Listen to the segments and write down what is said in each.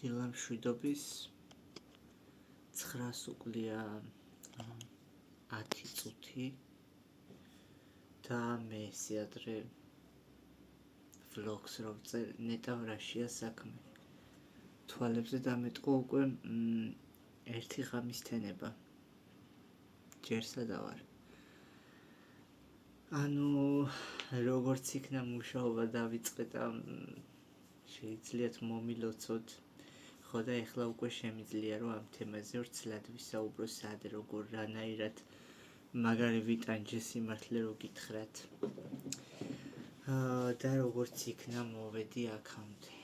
დილა მშვიდობის 900 უკლია 10 წუთი და მე სიადრე vlogs რო ვწერ ნეტავ რაშია საქმე თვალებზე დამეტყო უკვე ერთი ღამის თენება ჯერ სადავარ ანუ როგორც იქნა მუშაობა დავიწყე და შეიძლიათ მომილოცოთ ხო და ეხლა უკვე შემიძლია რომ ამ თემაზე ვრცლად ვისაუბრო სად როგორ რანაირად მაგარი ვიტანჯე სიმართლე რო გითხრათ და როგორც იქნა მოვედი აქამდე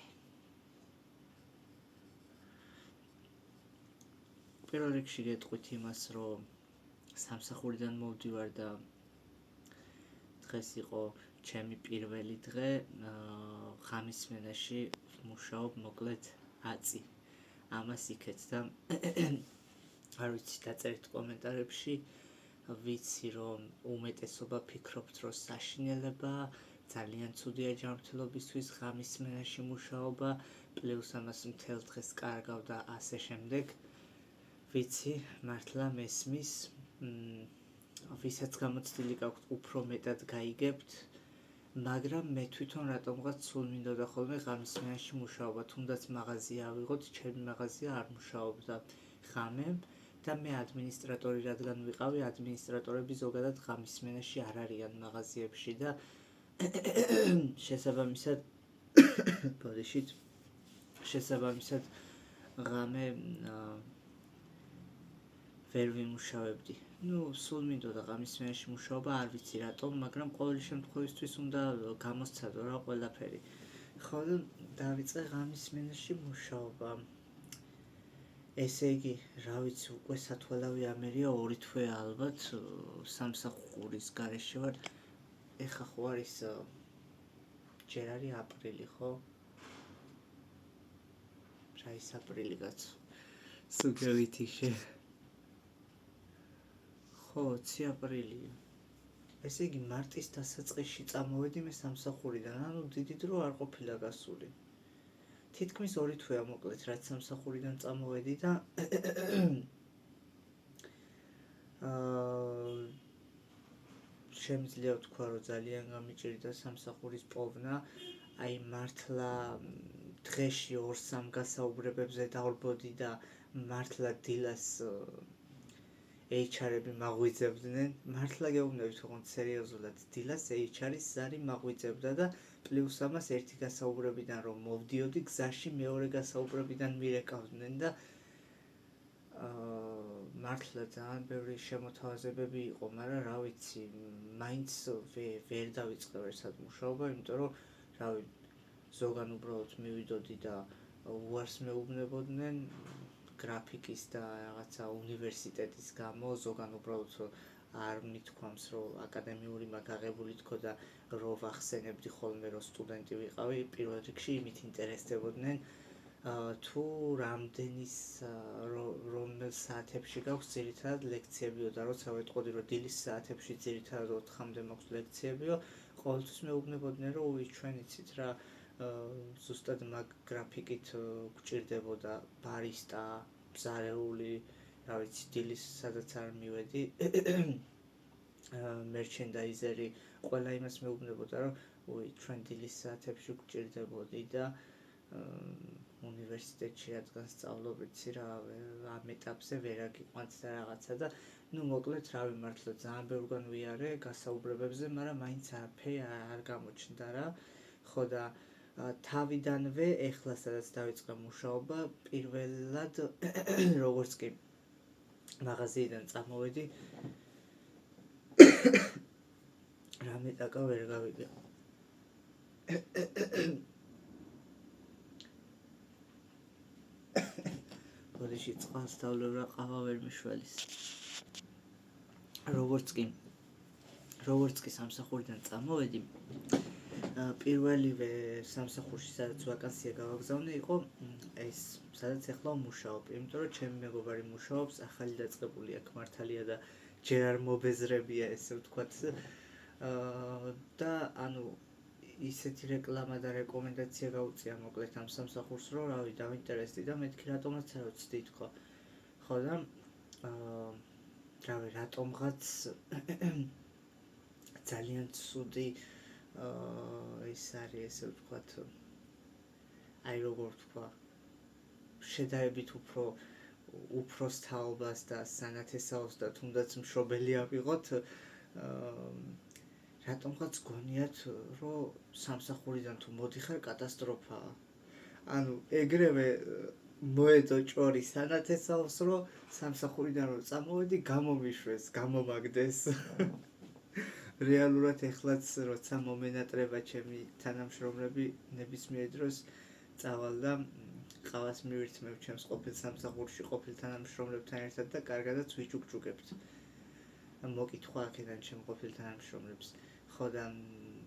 პირველ რიგში გეტყვით იმას რომ სამსახურიდან მოვდივარ და დღეს იყო ჩემი პირველი დღე ღამის სმენაში ვმუშაობ მოკლედ აწი ამას იქეთ და არ ვიცი დაწერთ კომენტარებში ვიცი რომ უმეტესობა ფიქრობთ რომ საშინელება ძალიან ცუდია ჯანმრთელობისთვის ღამის სმენაში მუშაობა პლუს ამას მთელ დღეს კარგავ და ასე შემდეგ ვიცი მართლა მესმის ვისაც გამოცდილი გაქვთ უფრო მეტად გაიგებთ მაგრამ მე თვითონ რატომღაც სულ მინდოდა ხოლმე ღამის სმენაში მუშაობა თუნდაც მაღაზია ავიღოთ ჩემი მაღაზია არ მუშაობდა ღამემ და მე ადმინისტრატორი რადგან ვიყავი ადმინისტრატორები ზოგადად ღამის სმენაში არ არიან მაღაზიებში და შესაბამისად ღამე ვერ ვიმუშავებდი სულ მინდოდა ღამის სმენაში მუშაობა არ ვიცი რატომ მაგრამ ყოველი შემთხვევისთვის უნდა გამოსცადო რა ყველაფერი ხო და დავიწყე ღამის სმენაში მუშაობა ესე იგი რა ვიცი უკვე სათვალავი ამერია 2 თვე ალბათ სამსახურის გარეშე ვარ ეხა ხო არის ჯერ არის აპრილი ხო რა ის აპრილი კაცო სუგევითი ხო 20 აპრილია ესე იგი მარტის დასაწყისში წამოვედი მე სამსახურიდან ანუ დიდი დრო არ ყოფილა გასული თითქმის 2 თვეა მოკლედ რაც სამსახურიდან წამოვედი და შემიძლია ვთქვა რომ ძალიან გამიჭირდა სამსახურის პოვნა აი მართლა დღეში 2-3 გასაუბრებებზე დავრბოდი და მართლა დილას HR-ები მაღვიძებდნენ მართლა გეუბნებით თქო სერიოზულად დილას HR-ის ზარი მაღვიძებდა და პლუს ამას ერთი გასაუბრებიდან რომ მოვდიოდი გზაში მეორე გასაუბრებიდან მირეკავდნენ და მართლა ძალიან ბევრი შემოთავაზებები იყო მაგრამ რა ვიცი მაინც ვერ დავიწყე ვერსად მუშაობა იმიტომ რომ რავი ზოგან უბრალოდ მივიდოდი და უარს მეუბნებოდნენ გრაფიკის და რაღაცა უნივერსიტეტის გამო ზოგან უბრალოდ არ მithქვამს რომ აკადემიური მაქვს აღებული თქო და რო ვახსენებდი ხოლმე რომ სტუდენტი ვიყავი პირველ რიგში იმით ინტერესდებოდნენ თუ რამდენის რომელ საათებში გაქვს ძირითადად ლექციებიო და როცა ვეტყოდი რომ დილის საათებში ძირითადად 4-მდე მაქვს ლექციებიო ყოველთვის მეუბნებოდნენ რომ უი ჩვენ იცით რა ზუსტად მაგ გრაფიკით გვჭირდებოდა ბარისტა ბზარეული რა ვიცი დილის სადაც არ მივედი მერჩენდაიზერი ყველა იმას მეუბნებოდა რომ უი ჩვენ დილის საათებში გვჭირდებოდი და უნივერსიტეტში რადგან სწავლობ იცი რა ამ ეტაპზე ვერ აგიყვანთ და რაღაცა და მოკლედ რავი მართლა ძალიან ბევრგან ვიარე გასაუბრებებზე მაგრამ მაინც არაფერი არ გამოჩნდა რა ხო და თავიდანვე ეხლა სადაც დავიწყე მუშაობა პირველად როგორც კი მაღაზიიდან წამოვედი რამე ტაკა ვერ გავიგე ბოდიში წყალს დავლევ რა ყავა ვერ მიშველის როგორც კი სამსახურიდან წამოვედი პირველივე სამსახურში სადაც ვაკანსია გავაგზავნე იყო ეს სადაც ეხლა ვმუშაობ იმიტომ რომ ჩემი მეგობარი მუშაობს ახალი დაწყებული აქ მართალია და ჯერ არ მობეზრებია ესე ვთქვათ და ანუ ისეთი რეკლამა და რეკომენდაცია გაუწია მოკლედ ამ სამსახურს, რომ რავი დავინტერესდი და მეთქი რატომაც არ ვცდი თქო. ხო და რავი რატომღაც ძალიან ცუდი ის არის ესე ვთქვათ, აი როგორ ვთქვა, შედარებით უფროს თაობას და სანათესაოს და თუნდაც მშობელი ავიღოთ, რატომღაც გონიათ, რომ სამსახურიდან თუ მოდიხარ კატასტროფაა. ანუ ეგრევე მოედო ჭორი სანათესაოს, რომ სამსახურიდან რომ წამოვედი, გამომიშვეს, გამომაგდეს. რეალურად ეხლაც როცა მომენატრება ჩემი თანამშრომლები ნებისმიერ დროს წავალ და ყავას მივირთმევ ჩემს ყოფილ სამსახურში ყოფილ თანამშრომლებთან ერთად და კარგადაც ვიჭუქჭუქებთ. მოკითხვა აქედან ჩემ ყოფილ თანამშრომლებს. ხო და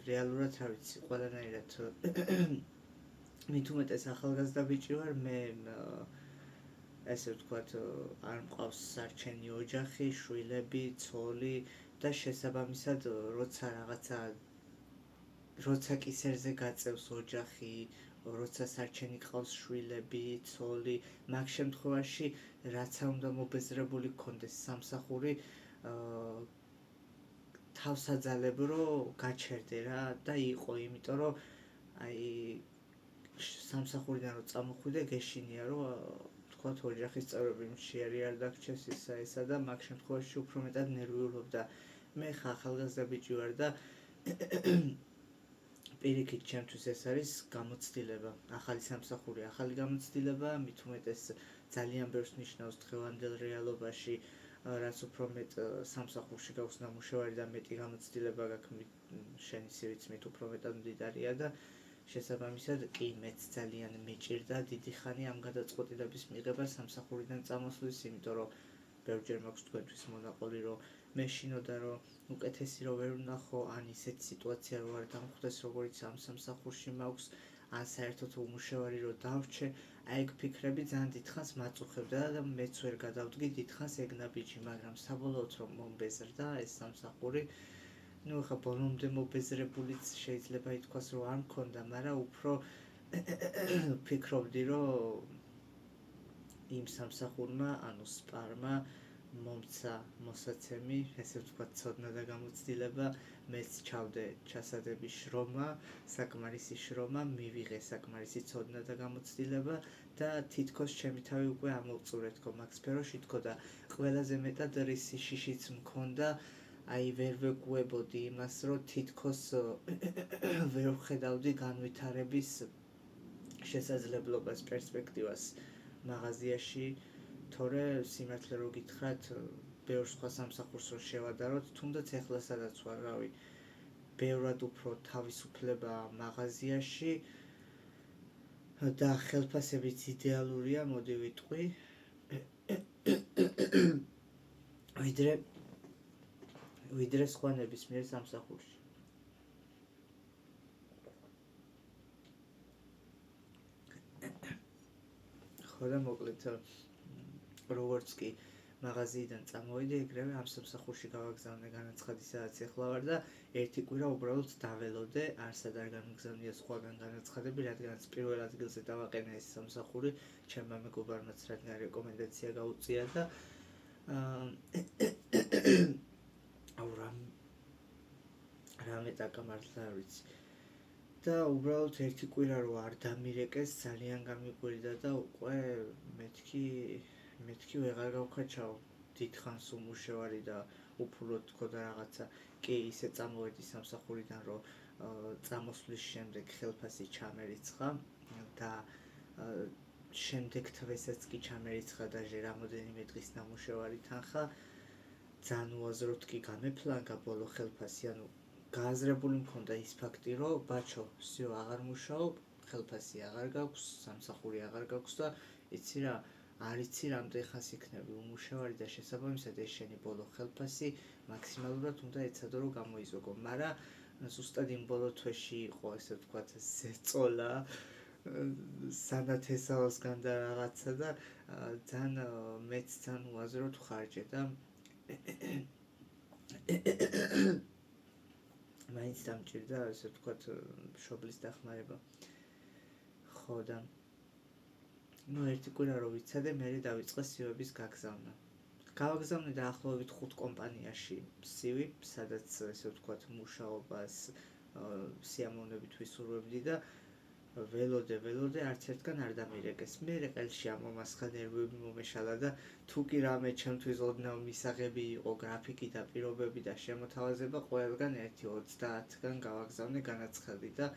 რეალურად რა ვიცი, ყველანაირად მით უმეტეს ახალგაზრდა ბიჭი ვარ, მე ესე ვთქვათ, არ მყავს სარჩენი ოჯახი, შვილები, ცოლი და შესაბამისად როცა კისერზე გაწევს ოჯახი, როცა სარჩენი ყავს შვილები, ცოლი, მაგ შემთხვევაში რაცა უნდა მობეზრებული გქონდეს სამსახური, თავს აძალებ, რომ გაჩერდე რა და იყო, იმიტომ რომ აი სამსახურიდან რომ წამოხვიდე, გეშინია, რომ თქვათ ოჯახის წევრები მშიერი არ დაგჩეს ისა და მაგ შემთხვევაში უფრო მეტად ნერვიულობ და მე ხა ახალგაზრდა ბიჭი ვარ და პირიქით ჩემთვის ეს არის გამოცდილება, ახალი სამსახური, ახალი გამოცდილება, მით უმეტეს ძალიან ბევრს ნიშნავს დღევანდელ რეალობაში, რაც უფრო მეტ სამსახურში გაქვს ნამუშევარი და მეტი გამოცდილება გაქვს, შენი სივიც მით უფრო მეტად მდიდარია და შესაბამისად კი მეც ძალიან მეჭირდა დიდი ხანი ამ გადაწყვეტილების მიღება სამსახურიდან წამოსვლის, იმიტომ რომ ბევრჯერ მაქვს თქვენთვის მონაყოლი, რომ მეშინოდა, რომ უკეთესი რომ ვერ ვნახო, ან ისეთი სიტუაცია რო არ დამხვდეს, როგორც ამ სამსახურში მაქვს, ან საერთოდ უმუშევარი რომ დავრჩე, აი ეგ ფიქრები ძალიან დიდხანს მაწუხებდა და მეც ვერ გადავდგი დიდხანს ეგნა ბიჭი, მაგრამ საბოლოოდ რომ მომბეზრდა ეს სამსახური, ну ხა ბოლომდე მობეზრებულიც შეიძლება ითქვას, რომ არ მქონდა, მაგრამ უფრო ფიქრობდი, რომ იმ სამსახურმა, ანუ სპარმა მომცა მოსაცემი, ესე ვთქვათ, ცოდნა და გამოცდილება, მეც ჩავდე ჩასადების შრომა, საკმარისი შრომა, მივიღე საკმარისი ცოდნა და გამოცდილება და თითქოს ჩემი თავი უკვე ამოვწურე თქო მაგ სფეროში თქო და ყველაზე მეტად რისი შიშიც მქონდა, აი ვერ ვეგუებოდი იმას, რომ თითქოს ვერ ვხედავდი განვითარების შესაძლებლობას, პერსპექტივას მაღაზიაში, თორე სიმართლე რო გითხრათ, ბევრ სხვა სამსახურს რო შევადაროთ, თუნდაც ეხლა სადაც ვარ, რავი, ბევრად უფრო თავისუფლება მაღაზიაში და ხელფასებიც იდეალურია, მოდი ვიტყვი, ვიდრე სხვა ნებისმიერ სამსახურში. ხო და მოკლედ, როგორც კი მაღაზიიდან წამოვიდე, ეგრევე ამ სამსახურში გავაგზავნე განაცხადი, სადაც ეხლა ვარ და ერთი კვირა უბრალოდ დაველოდე, არსად არ გამიგზავნია სხვაგან განაცხადები, რადგანაც პირველ ადგილზე დავაყენე ეს სამსახური, ჩემმა მეგობარმაც რადგან რეკომენდაცია გაუწია და რამე ტაკამართლა არ ვიცი. და უბრალოდ ერთი კვირა რო არ დამირეკეს, ძალიან გამიკვირდა და უკვე მეთქი ვეღარ გავქაჩავ დიდხანს უმუშევარი და უფულოდ თქო და რაღაცა. კი ისე წამოვედი სამსახურიდან, რომ წამოსვლის შემდეგ ხელფასი ჩამერიცხა და შემდეგ თვესაც კი ჩამერიცხა და რამოდენიმე დღის ნამუშევარი თანხა, ძალიან უაზროდ კი გამეფლანგა ბოლო ხელფასი, ანუ გააზრებული მქონდა ის ფაქტი, რომ ბაჩო, სიო აღარ მუშაობ, ხელფასი აღარ გაქვს, სამსახური აღარ გაქვს და იცი რა, არ იცი რამდენი ხანს იქნები უმუშევარი და შესაბამისად ეს შენი ბოლო ხელფასი მაქსიმალურად უნდა ეცადო რომ გამოიზოგო, მაგრამ ზუსტად იმ ბოლო თვეში იყო, ესე ვთქვათ, ზეწოლა სანათესაოსგან და რაღაცა და ძალიან მეც ძალიან უაზროდ ვხარჯე და მაინც დამჭირდა ესე ვთქვათ მშობლის დახმარება. ხო და ერთი კვირა რო ვიცადე, მე დავიწყე CV-ების გაგზავნა. გავაგზავნე დაახლოებით 5 კომპანიაში CV, სადაც ესე ვთქვათ მუშაობას სიამოვნებით ვისურვებდი და ველოდე არც ერთგან არ დამირეკეს. მე ყელში ამომასხა, ნერვები მომეშალა და თუ კი რამე ჩემთვის ოდნავ მისაღები იყო გრაფიკი და პირობები და შემოთავაზება, ყველგან 1:30-გან გავაგზავნე განაცხადი და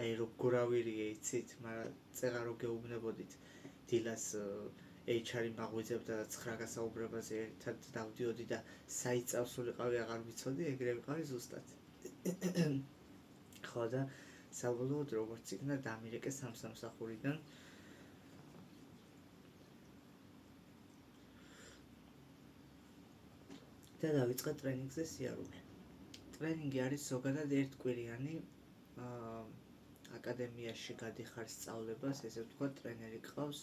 აი როგორავირია იცით, მაგრამ წეღა რო გეუბნებოდით დილას HR-ი მაღვიძებდა და 9 გასაუბრებაზე ერთად დავდიოდი და საით წავსულიყავი აღარ ვიცოდი, ეგრე ვიყავი ზუსტად. ხო და საბოლოოდ როგორც იქნა დამირეკე სამსახურიდან. და დავიწყე ტრენინგზე სიარული. ტრენინგი არის ზოგადად ერთკვირიანი, აკადემიაში გადიხარ სწავლებას, ესე ვთქვათ, ტრენერი გყავს.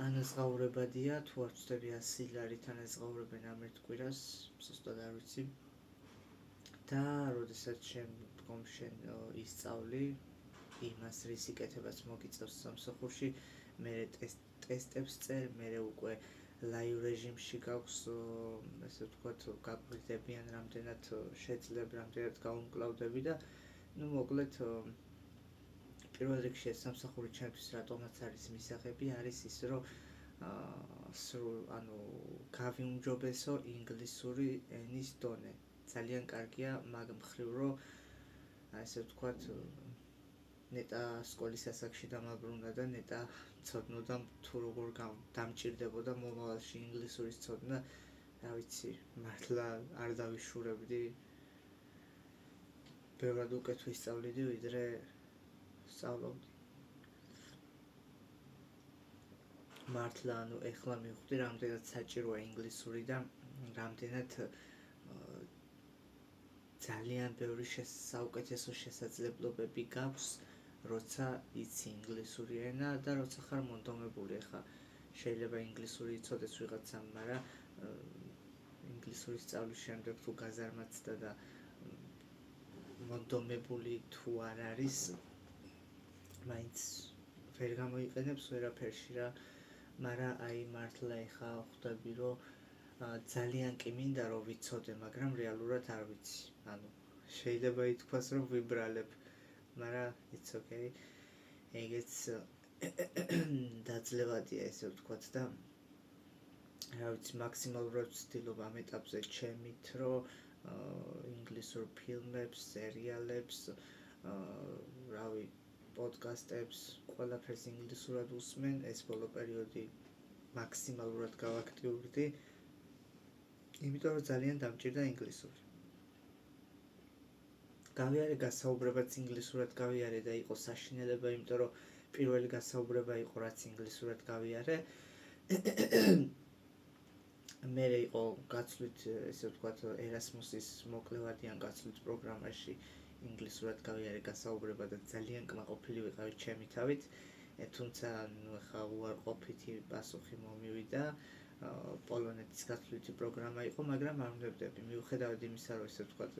ანაზღაურებადია, თუ არ ვწდები 100 ლარით ანაზღაურებენ ამ ერთ კვირას, ზუსტად არ ვიცი. და როდესაც შენ ისწავლი იმას, რის იკეთებას მოგიწევს სამსახურში, მე ტესტებს წერ, მე უკვე ლაივ რეჟიმში გაქვს, ესე ვთქვათ, გაგვირდებიან რამდენად შეძლებ, რამდენად გაუმკლავდები და მოკლედ პირველ რიგში ეს სამსახური ჩემთვის რატომაც არის მისაღები, არის ის, რომ გავიუმჯობესო ინგლისური ენის დონე. ძალიან კარგია მაგ მხრივ, რომ ესე ვთქვათ, ნეტა სკოლის ასაკში დამაბრუნდა და ნეტა ცოდნოდა თუ როგორ დამჭირდებოდა მომავალში ინგლისურის ცოდნა, რა ვიცი, მართლა არ დავიშურებდი. ბევრად უკეთ ვისწავლიდი, ვიდრე სწავლობდი. მართლა, ეხლა მივხვდი, რამდენად საჭიროა ინგლისური და რამდენად ძალიან ბევრი საუკეთესო შესაძლებლობები გაქვს, როცა იცი ინგლისური ენა და როცა ხარ მონდომებული. ხა შეიძლება ინგლისური იცოდეს ვიღაცამ, მაგრამ ინგლისურის სწავლის შემდეგ თუ გაზარმაცდა და მონდომებული თუ არ არის, მაინც ვერ გამოიყენებს ვერაფერში რა. მაგრამ აი მართლა ეხა ხვდები, რომ ძალიან კი მინდა რომ ვიცოდე, მაგრამ რეალურად არ ვიცი. შეიძლება ითქვას, რომ ვიბრალებ, მაგრამ it's okay. ეგეც დაძლევადია, ესე ვთქვათ და რა ვიცი, მაქსიმალურად ვცდილობ ამ ეტაპზე ჩემით, რომ ინგლისურ ფილმებს, სერიალებს, პოდკასტებს, ყველაფერს ინგლისურად უსმენ, ეს ბოლო პერიოდი მაქსიმალურად გავაქტიურდი, იმიტომ რომ ძალიან დამჭირდა ინგლისური. გავიარე გასაუბრებაც ინგლისურად გავიარე და იყო საშინელება, იმიტომ რომ პირველი გასაუბრება იყო, რაც ინგლისურად გავიარე. მე იყო გაცვლით, ესე ვთქვათ, ერასმუსის მოკლევადიან გაცვლით პროგრამაში ინგლისურად გავიარე გასაუბრება და ძალიან კმაყოფილი ვიყავი ჩემი თავით, თუმცა ხა უარყოფითი პასუხი მომივიდა. პოლონეთის გაცვლითი პროგრამა იყო, მაგრამ არ ვნებდები, მიუხედავად იმისა, რომ ესე ვთქვათ,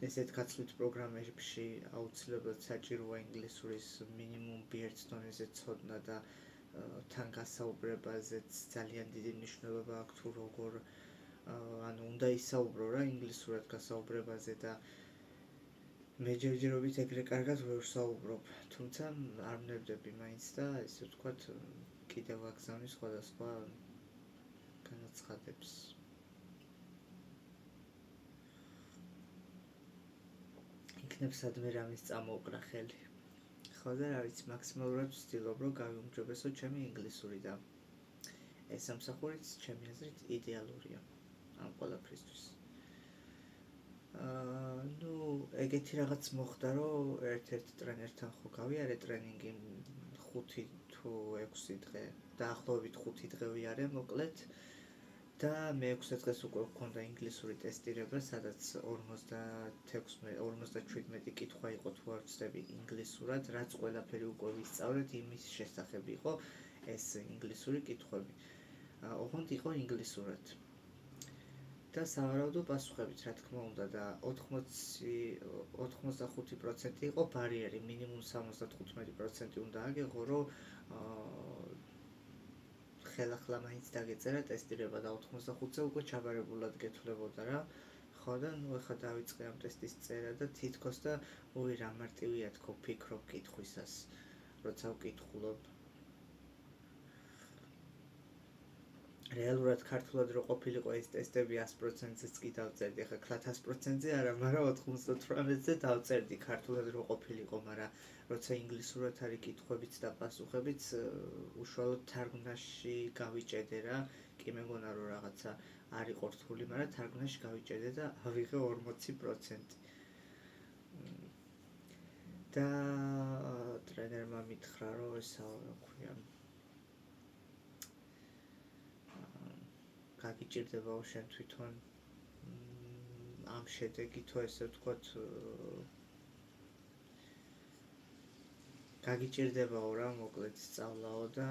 ესეთ გაცვლით პროგრამებში აუცილებლად საჭიროა ინგლისურის მინიმუმ B1 დონეზე ცოდნა და თან გასაუბრებაზეც ძალიან დიდი მნიშვნელობა აქვს, თუ როგორ უნდა ისაუბრო რა ინგლისურად გასაუბრებაზე და მე ჯერჯერობით ეგრე კარგად ვერ ვსაუბრობ, თუმცა არ ვნებდები მაინც და ესე ვთქვათ, კიდევ ვაგზავნი სხვადასხვა განაცხადებს. იქნებ სადმე რამის წამოუკრა ხელი. ხო და რა ვიცი, მაქსიმალურად ვცდილობ, რომ გავიუმჯობესო ჩემი ინგლისური და ეს სამსახურიც ჩემი აზრით იდეალურია ამ ყველაფრისთვის. ეგეთი რაღაც მოხდა, რომ ერთ-ერთ ტრენერთან ხო გავიარე ტრენინგი 5 თუ 6 დღე, დაახლოებით 5 დღე ვიარე მოკლედ და მე-6 დღეს უკვე ვქონდა ინგლისური ტესტირება, სადაც 57 კითხვა იყო, თუ არ ვწდები ინგლისურად, რაც ყველაფერი უკვე ვისწავლეთ, იმის შესახებ იყო ეს ინგლისური კითხვები. ოღონდ იყო ინგლისურად. და სავარაუდო პასუხებით, რა თქმა უნდა, და 85% იყო ბარიერი, მინიმუმ 75% უნდა აგეღო, რომ ხელახლა მაინც დაგეწერა ტესტირება და 85-ზე უკვე ჩაბარებულად გეთვლებოდა რა. ხო და ნუ ეხლა დავიწყე ამ ტესტის წერა და თითქოს და რა მარტივია თქო ფიქრობ კითხვისას, როცა ვკითხულობ. რეალურად ქართულად რო ყოფილიყო ეს ტესტები 100%-ზეც კი დავწერდი, ახლა ქლათ 100%-ზე არა, მაგრამ 98-ზე დავწერდი ქართულად რო ყოფილიყო, მაგრამ როცა ინგლისურად არის კითხვებიც და პასუხებიც, უშუალოდ თარგმნაში გავიჭედე რა, კი მეგონა რომ რაღაცა არ იყო რთული, მაგრამ თარგმნაში გავიჭედე და ავიღე 40%. და ტრენერმა მითხრა რომ ესა რა ქვია, გაგიჭირდებაო შენ თვითონ ამ შედეგითო, ესე ვთქვათ, გაგიჭირდებაო რა, მოკლედ სწავლაო და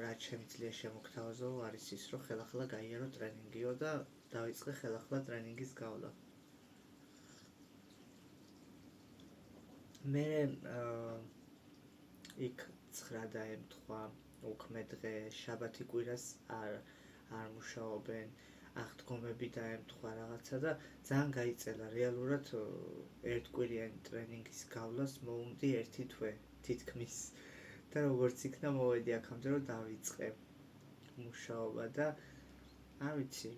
რაც შემიძლია შემოგთავაზო არის ის, რომ ხელახლა გაიარო ტრენინგიო და დავიწყე ხელახლა ტრენინგის გავლა. მე იქ 9 დაემთხვა, უქმე დღე, შაბათი კვირას არ მუშაობენ, აღდგომები დაემთხვა რაღაცა და ძალიან გაიწელა. რეალურად ერთკვირიანი ტრენინგის გავლას მოუნდი 1 თვე თითქმის და როგორც იქნა მოვედი აქამდე რომ დავიწყე მუშაობა და არ ვიცი,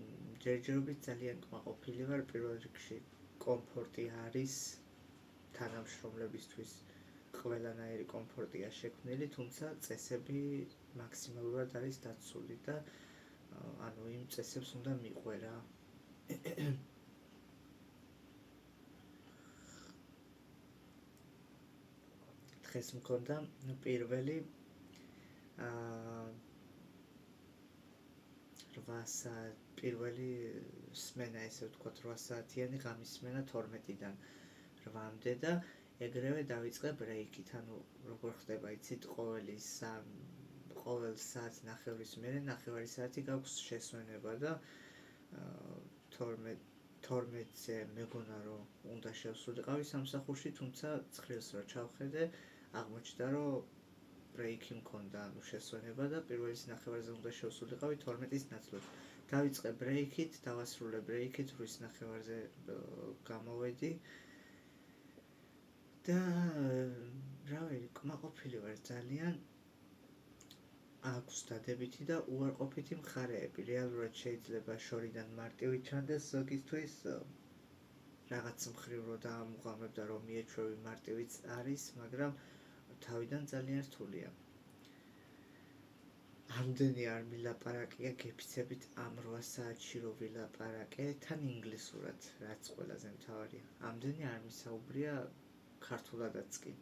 ჯერჯერობით ძალიან კმაყოფილი ვარ. პირველ რიგში კომფორტი არის თანამშრომლებისთვის, ყველანაირი კომფორტია შექმნილი, თუმცა წესები მაქსიმალურად არის დაცული და ანუ იმ წესებს უნდა მიყვე რა. დღეს მქონდა პირველი 8 პირველი სმენა, ესე ვთქვათ, 8 საათიანი ღამის სმენა 12-დან 8-მდე და ეგრევე დავიწყე ბრეიკით, ანუ როგორ ხდება, იცით, ყოველ საათს ნახევრის მერე ნახევარი საათი გაქვს შესვენება და 12-ზე მეგონა რომ უნდა შევსულიყავი სამსახურში, თუმცა ცხრილს რო ჩავხედე, აღმოჩნდა რომ ბრეიკი მქონდა, ანუ შესვენება და პირველის ნახევარზე უნდა შევსულიყავი 12-ის ნაცვლად. დავიწყე ბრეიკით, დავასრულე ბრეიკით, 8-ის ნახევარზე გამოვედი და რავი, კმაყოფილი ვარ ძალიან. აქვს დადებითი და უარყოფითი მხარეები. რეალურად შეიძლება შორიდან მარტივი ჩანდეს ზოგისთვის, რაღაც მხრივ რო დაამუღამებ და რომ მიეჩვევი მარტივიც არის, მაგრამ თავიდან ძალიან რთულია. ამდენი არ მილაპარაკია, გეფიცებით ამ 8 საათში რო ვილაპარაკე, თან ინგლისურად, რაც ყველაზე მთავარია. ამდენი არ მისაუბრია ქართულადაც კი.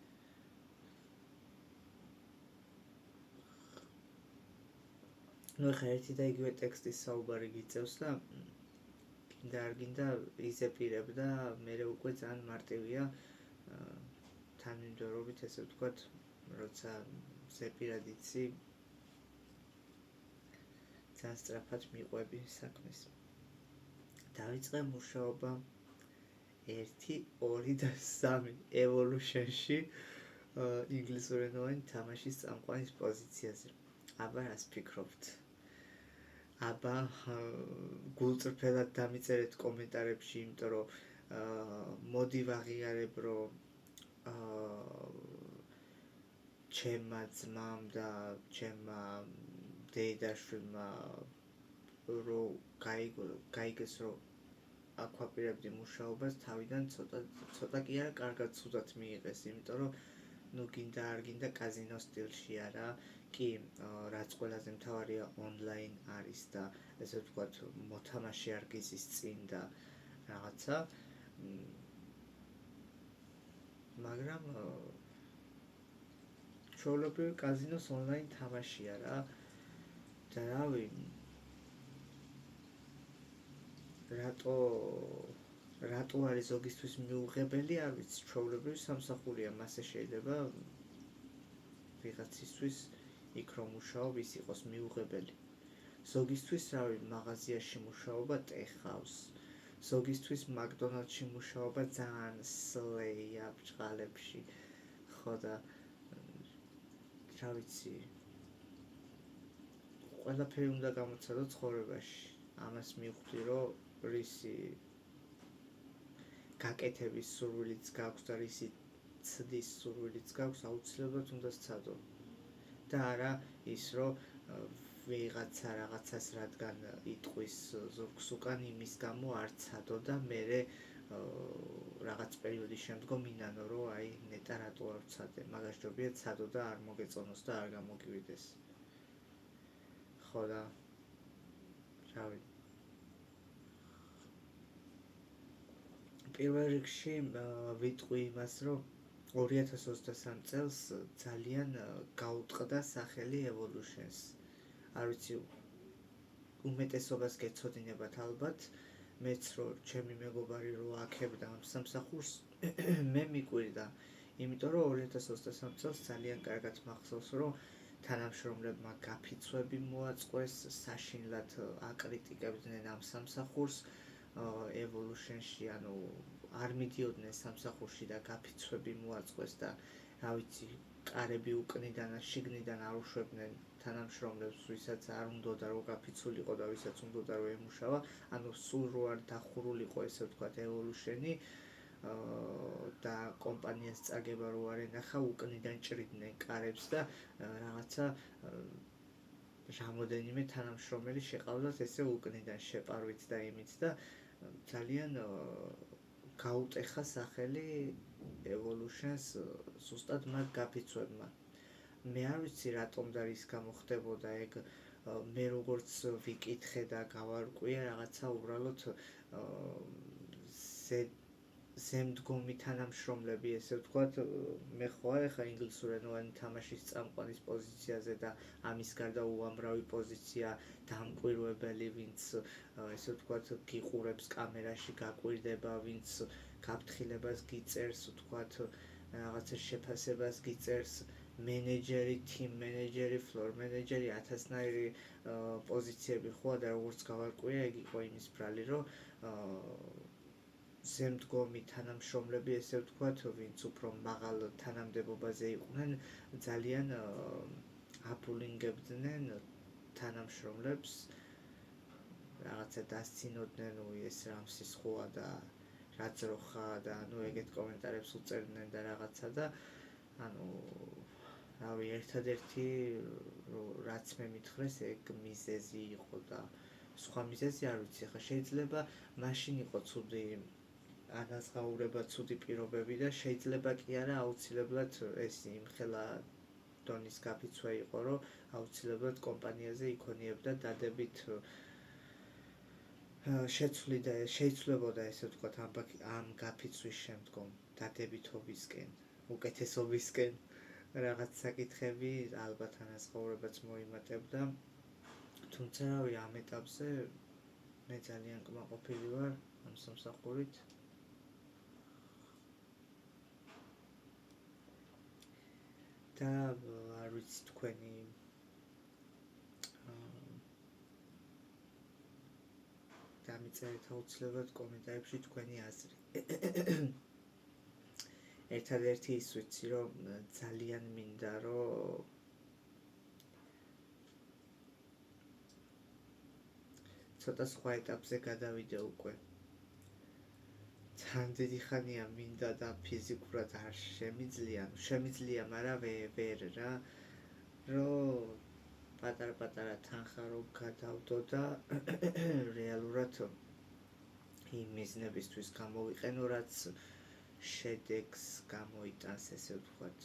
ნუ ხა ერთი და იგივე ტექსტის საუბარი გიწევს და გინდა არ გინდა იზეპირებ და მე უკვე ძალიან მარტივია თანმიმდევრობით, ესე ვთქვათ, როცა ზეპირად იცი, ძალიან სწრაფად მიყვები საქმეს. დავიწყე მუშაობა 1, 2 და 3 Evolution-ში ინგლისურენოვანი თამაშის წამყვანის პოზიციაზე. აბა რას ფიქრობთ? აბა გულწრფელად დამიწერეთ კომენტარებში, იმიტომ რომ მოდი ვაღიარებ, რომ ჩემმა ძმამ და ჩემმა დედაშვილმა რო გაიგეს, რომ აქვაპირებდი მუშაობას, თავიდან ცოტა კი არა, კარგად ცუდად მიიღეს, იმიტომ რომ ნუ გინდა არ გინდა კაზინო სტილში არა, კი რაც ყველაზე მთავარია ონლაინ არის და ესე ვთქვათ, მოთამაშე არ გიზის წინ და რაღაცა, მაგრამ ჩვეულებრივი კაზინოს ონლაინ თამაშია რა. და რავი, რატო არის ზოგისთვის მიუღებელი, არ ვიცი, ჩვეულებრივი სამსახურია, მასე შეიძლება ვიღაცისთვის იქ რომ მუშაობ ის იყოს მიუღებელი. ზოგისთვის რავი მაღაზიაში მუშაობა ტეხავს, ზოგისთვის მაკდონალდში მუშაობა ძალიან სლეია ბჭყალებში, ხო და რა ვიცი, ყველაფერი უნდა გამოცადო ცხოვრებაში. ამას მივხვდი, რომ რისი გაკეთების სურვილიც გაქვს და რისი ცდის სურვილიც გაქვს, აუცილებლად უნდა სცადო. და არა ის, რომ ვიღაცა რაღაცას რადგან იტყვის ზურგს უკან იმის გამო არ ცადო და მერე რაღაც პერიოდის შემდგომ ინანო, რომ აი ნეტა რატო არ ვცადე, მაგასჯობია ცადო და არ მოგეწონოს და არ გამოგივიდეს. ხო და რავი. პირველ რიგში ვიტყვი იმას, რომ 2023 წელს ძალიან გაუტყდა სახელი Evolutions. არ ვიცი, უმეტესობას გეცოდინებათ ალბათ, მეც რომ ჩემი მეგობარი რო აქებდა ამ სამსახურს, მე მიკვირდა, იმიტომ რომ 2023 წელს ძალიან კარგად მახსოვს, რომ თანამშრომლებმა გაფიცვები მოაწყვეს, საშინლად აკრიტიკებდნენ ამ სამსახურს Evolution-ში, ანუ არ მიდიოდნენ სამსახურში და გაფიცვები მოაწყვეს და რა ვიცი, კარები უკნიდან და შიგნიდან არ უშვებდნენ თანამშრომლებს, ვისაც არ უნდოდა რომ გაფიცულიყო და ვისაც უნდოდა რომ ემუშავა, ანუ სულ რო არ დახურულიყო, ესე ვთქვათ, Evolution-ი და კომპანიას წაგება რო არ ენახა, უკნიდან ჭრიდნენ კარებს და რაღაცა რამოდენიმე თანამშრომელი შეყავდათ ესე უკნიდან შეპარვით და იმით და ძალიან გაუტეხა სახელი Evolutions ზუსტად მაგ გაფიცვებმა. მე არ ვიცი რატომ და რის გამო ხდებოდა ეგ, მე როგორც ვიკითხე და გავარკვია რაღაცა უბრალოდ ზემდგომი თანამშრომლები, ესე ვთქვათ, მე ხო ახლა ინგლისურენოვანი თამაშის წამყვანის პოზიციაზე და ამის გარდა უამრავი პოზიცია დამკვირვებელი, ვინც ესე ვთქვათ, გიყურებს კამერაში, გაკვირდება, ვინც გაფრთხილებას გიწერს, ვთქვათ, რაღაცა შეფასებას გიწერს, მენეჯერი, თიმ მენეჯერი, ფლორ მენეჯერი, 1000-ნაირი პოზიციები ხო და როგორც გავარკვია, ეგ იყო იმის ბრალი, რომ ზემდგომი თანამშრომლები, ესე ვთქვათ, ვინც უფრო მაღალ თანამდებობაზე იყვნენ, ძალიან აბულინგებდნენ თანამშრომლებს, რაღაცა დასცინოდნენ, ეს რამ სისხოა და რა ძროხა და ანუ ეგეთ კომენტარებს უწერდნენ და რაღაცა და ანუ რავი, ერთადერთი რაც მე მითხრეს, ეგ მიზეზი იყო და სხვა მიზეზი არ ვიცი, ხა შეიძლება მაშინ იყო ცუდი ანაზღაურება, ცუდი პირობები და შეიძლება კი არა აუცილებლად ეს იმხელა დონის გაფიცვა იყო, რომ აუცილებლად კომპანიაზე იქონიებდა დადებით შეცვლი და შეიძლებოდა ესე ვთქვათ ამ გაფიცვის შემდგომ დადებითობისკენ, უკეთესობისკენ რაღაც საკითხები ალბათ ანაზღაურებაც მოიმატებდა. თუმცა რავი, ამ ეტაპზე მე ძალიან კმაყოფილი ვარ ამ სამსახურით. და არ ვიცი თქვენი დამიწერეთ აუცილებლად კომენტარებში თქვენი აზრი. ერთადერთი ის ვიცი, რომ ძალიან მინდა, რომ ცოტა სხვა ეტაპზე გადავიდე უკვე. ძალიან დიდი ხანია მინდა და ფიზიკურად არ შემიძლია, მაგრამ ვერ რა, რომ პატარ-პატარა თანხა რომ გადავდო და რეალურად იმ მიზნებისთვის გამოვიყენო, რაც შედეგს გამოიტანს, ესე ვთქვათ.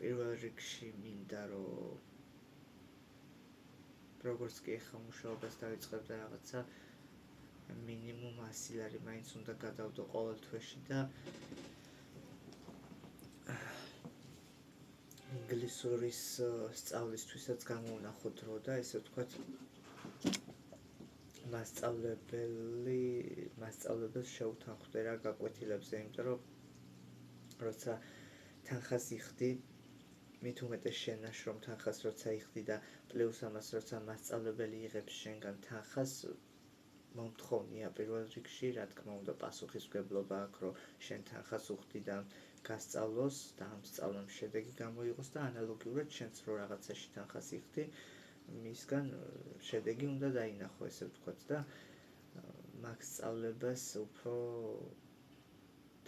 პირველ რიგში მინდა, რომ როგორც კი ახლა მუშაობას დავიწყებ და რაღაცა მინიმუმ 100 ლარი მაინც უნდა გადავდო ყოველ თვეში და ინგლისურის სწავლისთვისაც გამოვნახო დრო და ესე ვთქვათ, მასწავლებელს შევთანხმდე რა გაკვეთილებზე, იმიტომ რომ როცა თანხას იხდი მით უმეტეს შენ ნაშრომ თანხას როცა იხდი და პლუს ამას როცა მასწავლებელი იღებს შენგან თანხას მომთხოვნია პირველ რიგში, რა თქმა უნდა, პასუხისმგებლობა აქვს, რომ შენ თანხას უხდი და გასწავლოს და ამ სწავლამ შედეგი გამოიღოს და ანალოგიურად შენც რო რაღაცაში თანხას იხდი, მისგან შედეგი უნდა დაინახო, ესე ვთქვათ და მაგ სწავლებას უფრო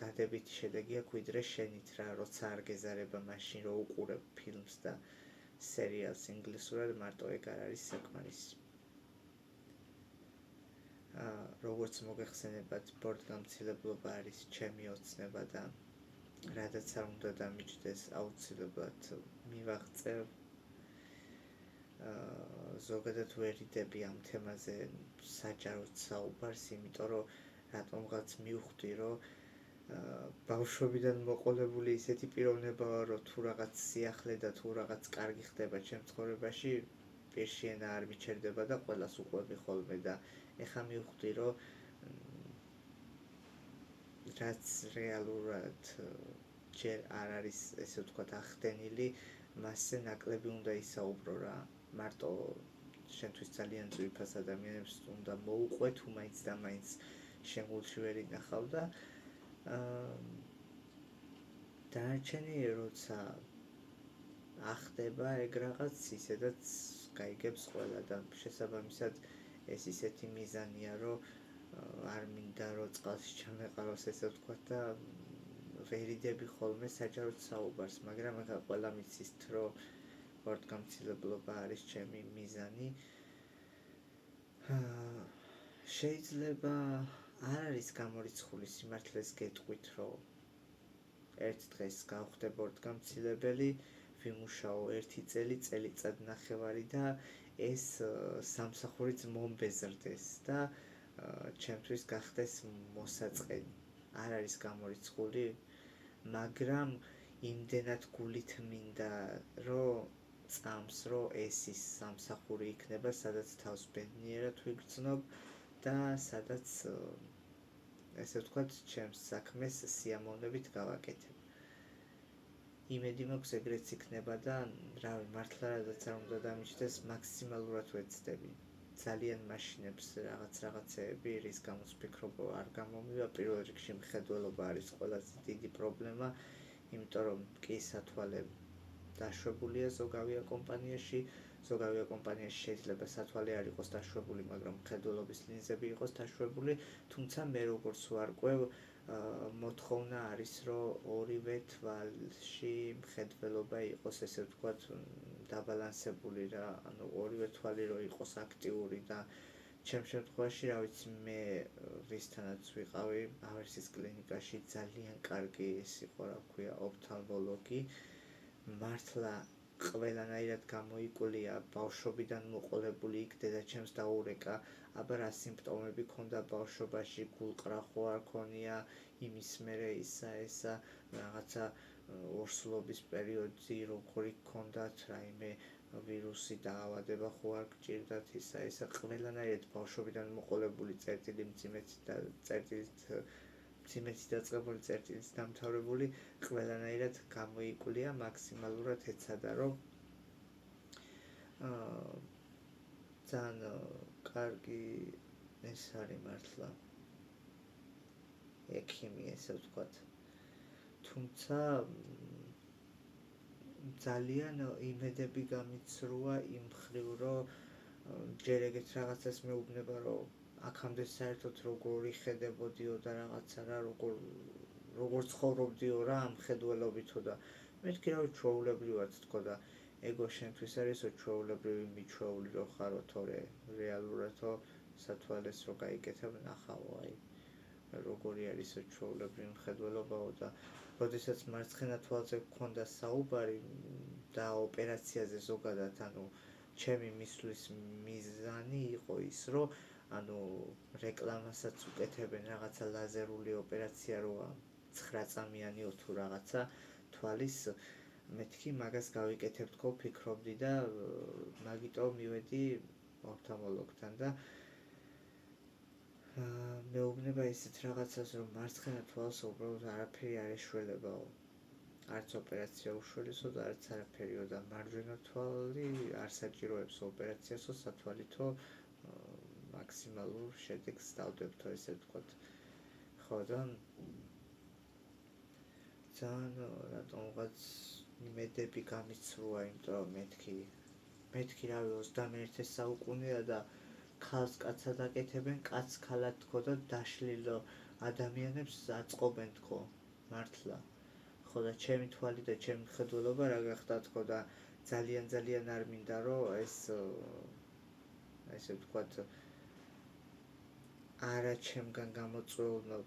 დადებითი შედეგი აქვს ვიდრე შენით რა, როცა არ გეზარება მაშინ რო უყურებ ფილმს და სერიალს ინგლისურად, მარტო ეგ არ არის საკმარისი. როგორც მოგეხსენებათ, ბორტგამცილებლობა არის ჩემი ოცნება და რადაც არ უნდა დამიჯდეს, აუცილებლად მივაღწევ. ზოგადად ვერიდები ამ თემაზე საჯაროდ საუბარს, იმიტომ რომ რატომღაც მივხვდი, რომ ბავშვობიდან მოყოლებული ისეთი პიროვნებაა, რომ თუ რაღაც სიახლე და თუ რაღაც კარგი ხდება ჩემ ცხოვრებაში, პირში ენა არ მიჩერდება და ყველას უყვები ხოლმე და ეხლა მივხვდი, რომ რაც რეალურად ჯერ არ არის, ესე ვთქვათ, ახდენილი, მასზე ნაკლები უნდა ისაუბრო რა. მარტო შენთვის ძალიან ძვირფას ადამიანებს უნდა მოუყვე, თუ მაინც და მაინც შემულში ვერ ინახავ და დანარჩენი როცა ახდება ეგ რაღაც, ისედაც გაიგებს ყველა და შესაბამისად ეს ისეთი მიზანია, რომ არ მინდა რომ წყალში ჩამეყაროს, ესე ვთქვათ და ვერიდები ხოლმე საჯაროდ საუბარს, მაგრამ ეხლა ყველა მიცისთ, რომ ბორტგამცილებლობა არის ჩემი მიზანი. შეიძლება არ არის გამორიცხული სიმართლეს გეტყვით, რომ ერთ დღეს გავხდე ბორტგამცილებელი, ვიმუშაო 1 წელი, წელიწადნახევარი და ეს სამსახურიც მომბეზრდეს და ჩემთვის გახდეს მოსაწყენი. არ არის გამორიცხული, მაგრამ იმდენად გულით მინდა, რომ წამს, რომ ეს ის სამსახური იქნება, სადაც თავს ბედნიერად ვიგრძნობ და სადაც ესე ვთქვათ, ჩემს საქმეს სიამოვნებით გავაკეთებ. იმედი მაქვს ეგრეც იქნება და რავი, მართლა რადაც არ უნდა დამიჯდეს, მაქსიმალურად ვეცდები. ძალიან მაშინებს რაღაცეები, რის გამოც ვფიქრობ, არ გამომივა. პირველ რიგში მხედველობა არის ყველაზე დიდი პრობლემა, იმიტომ რომ კი სათვალე დაშვებულია ზოგავია კომპანიაში, ზოგავია კომპანიაში შეიძლება სათვალე არ იყოს დაშვებული, მაგრამ მხედველობის ლინზები იყოს დაშვებული, თუმცა მე როგორც ვარკვევ, მოთხოვნა არის, რომ ორივე თვალში მხედველობა იყოს, ესე ვთქვათ, დაბალანსებული რა, ანუ ორივე თვალი რომ იყოს აქტიური და ჩემ შემთხვევაში, რა ვიცი, მე ვისთანაც ვიყავი ავერსის კლინიკაში, ძალიან კარგი ის იყო, რა ქვია, ოფთალმოლოგი, მართლა ყველანაირად გამოიკვლია, ბავშვობიდან მოყოლებული იქ დედაჩემს დაურეკა, აბა რა სიმპტომები ქონდა ბავშვობაში, გულყრახო არ ქონია, იმის მერე ისა, რაღაცა ორსულობის პერიოდში როგორი ქონდათ, რაიმე ვირუსი დაავადება ხო არ გჭირდათ, ისა, ყველანაირად ბავშვობიდან მოყოლებული წერტილი მძიმეთი დაწყებული წერტილით დამთავრებული, ყველანაირად გამოიკვლია, მაქსიმალურად ეცადა, რომ ძალიან კარგი ეს არის მართლა ექიმი, ესე ვთქვათ. თუმცა ძალიან იმედები გამიცრუა იმ მხრივ, რომ ჯერ ეგეთ რაღაცას მეუბნება, რომ აქამდე საერთოდ როგორ იხედებოდიო და რაღაცა რა, როგორ ცხოვრობდიო რა ამ ხედველობითო და მეთქი რა ჩვეულებრივად თქო და ეგო შენთვის არისო ჩვეულებრივი მიჩვეული რო ხარო, თორე რეალურადო სათვალეს რო გაიკეთებ, ნახავო, აი როგორი არისო ჩვეულებრივი მხედველობაო და როდესაც მარცხენა თვალზე გქონდა საუბარი და ოპერაციაზე ზოგადად, ანუ ჩემი მისვლის მიზანი იყო ის, რომ ანუ რეკლამასაც უკეთებენ რაღაცა ლაზერული ოპერაცია როა 9 წამიანიო თუ რაღაცა თვალის, მეთქი მაგას გავიკეთებ თქო ვფიქრობდი და მაგიტომ მივედი ოფთალმოლოგთან და მეუბნება ისეთ რაღაცას, რომ მარცხენა თვალს უბრალოდ არაფერი არ ეშველებაო. არც ოპერაცია უშველესო და არც არაფერიო და მარჯვენა თვალი არ საჭიროებს ოპერაციასო, სათვალითო მაქსიმალურ შედეგს დავდებთო, ესე ვთქვათ. ხო და ძალიან რატომღაც იმედები გამიცრუა, იმიტომ რომ მეთქი რავი 21 საუკუნეა და ქალს კაცად აკეთებენ, კაცს ქალად თქო და დაშლილ ადამიანებს აწყობენ თქო, მართლა. ხო და ჩემი თვალი და ჩემი მხედველობა რა გახდა თქო და ძალიან არ მინდა რომ ესე ვთქვათ არა ჩემგან გამოწვეულმა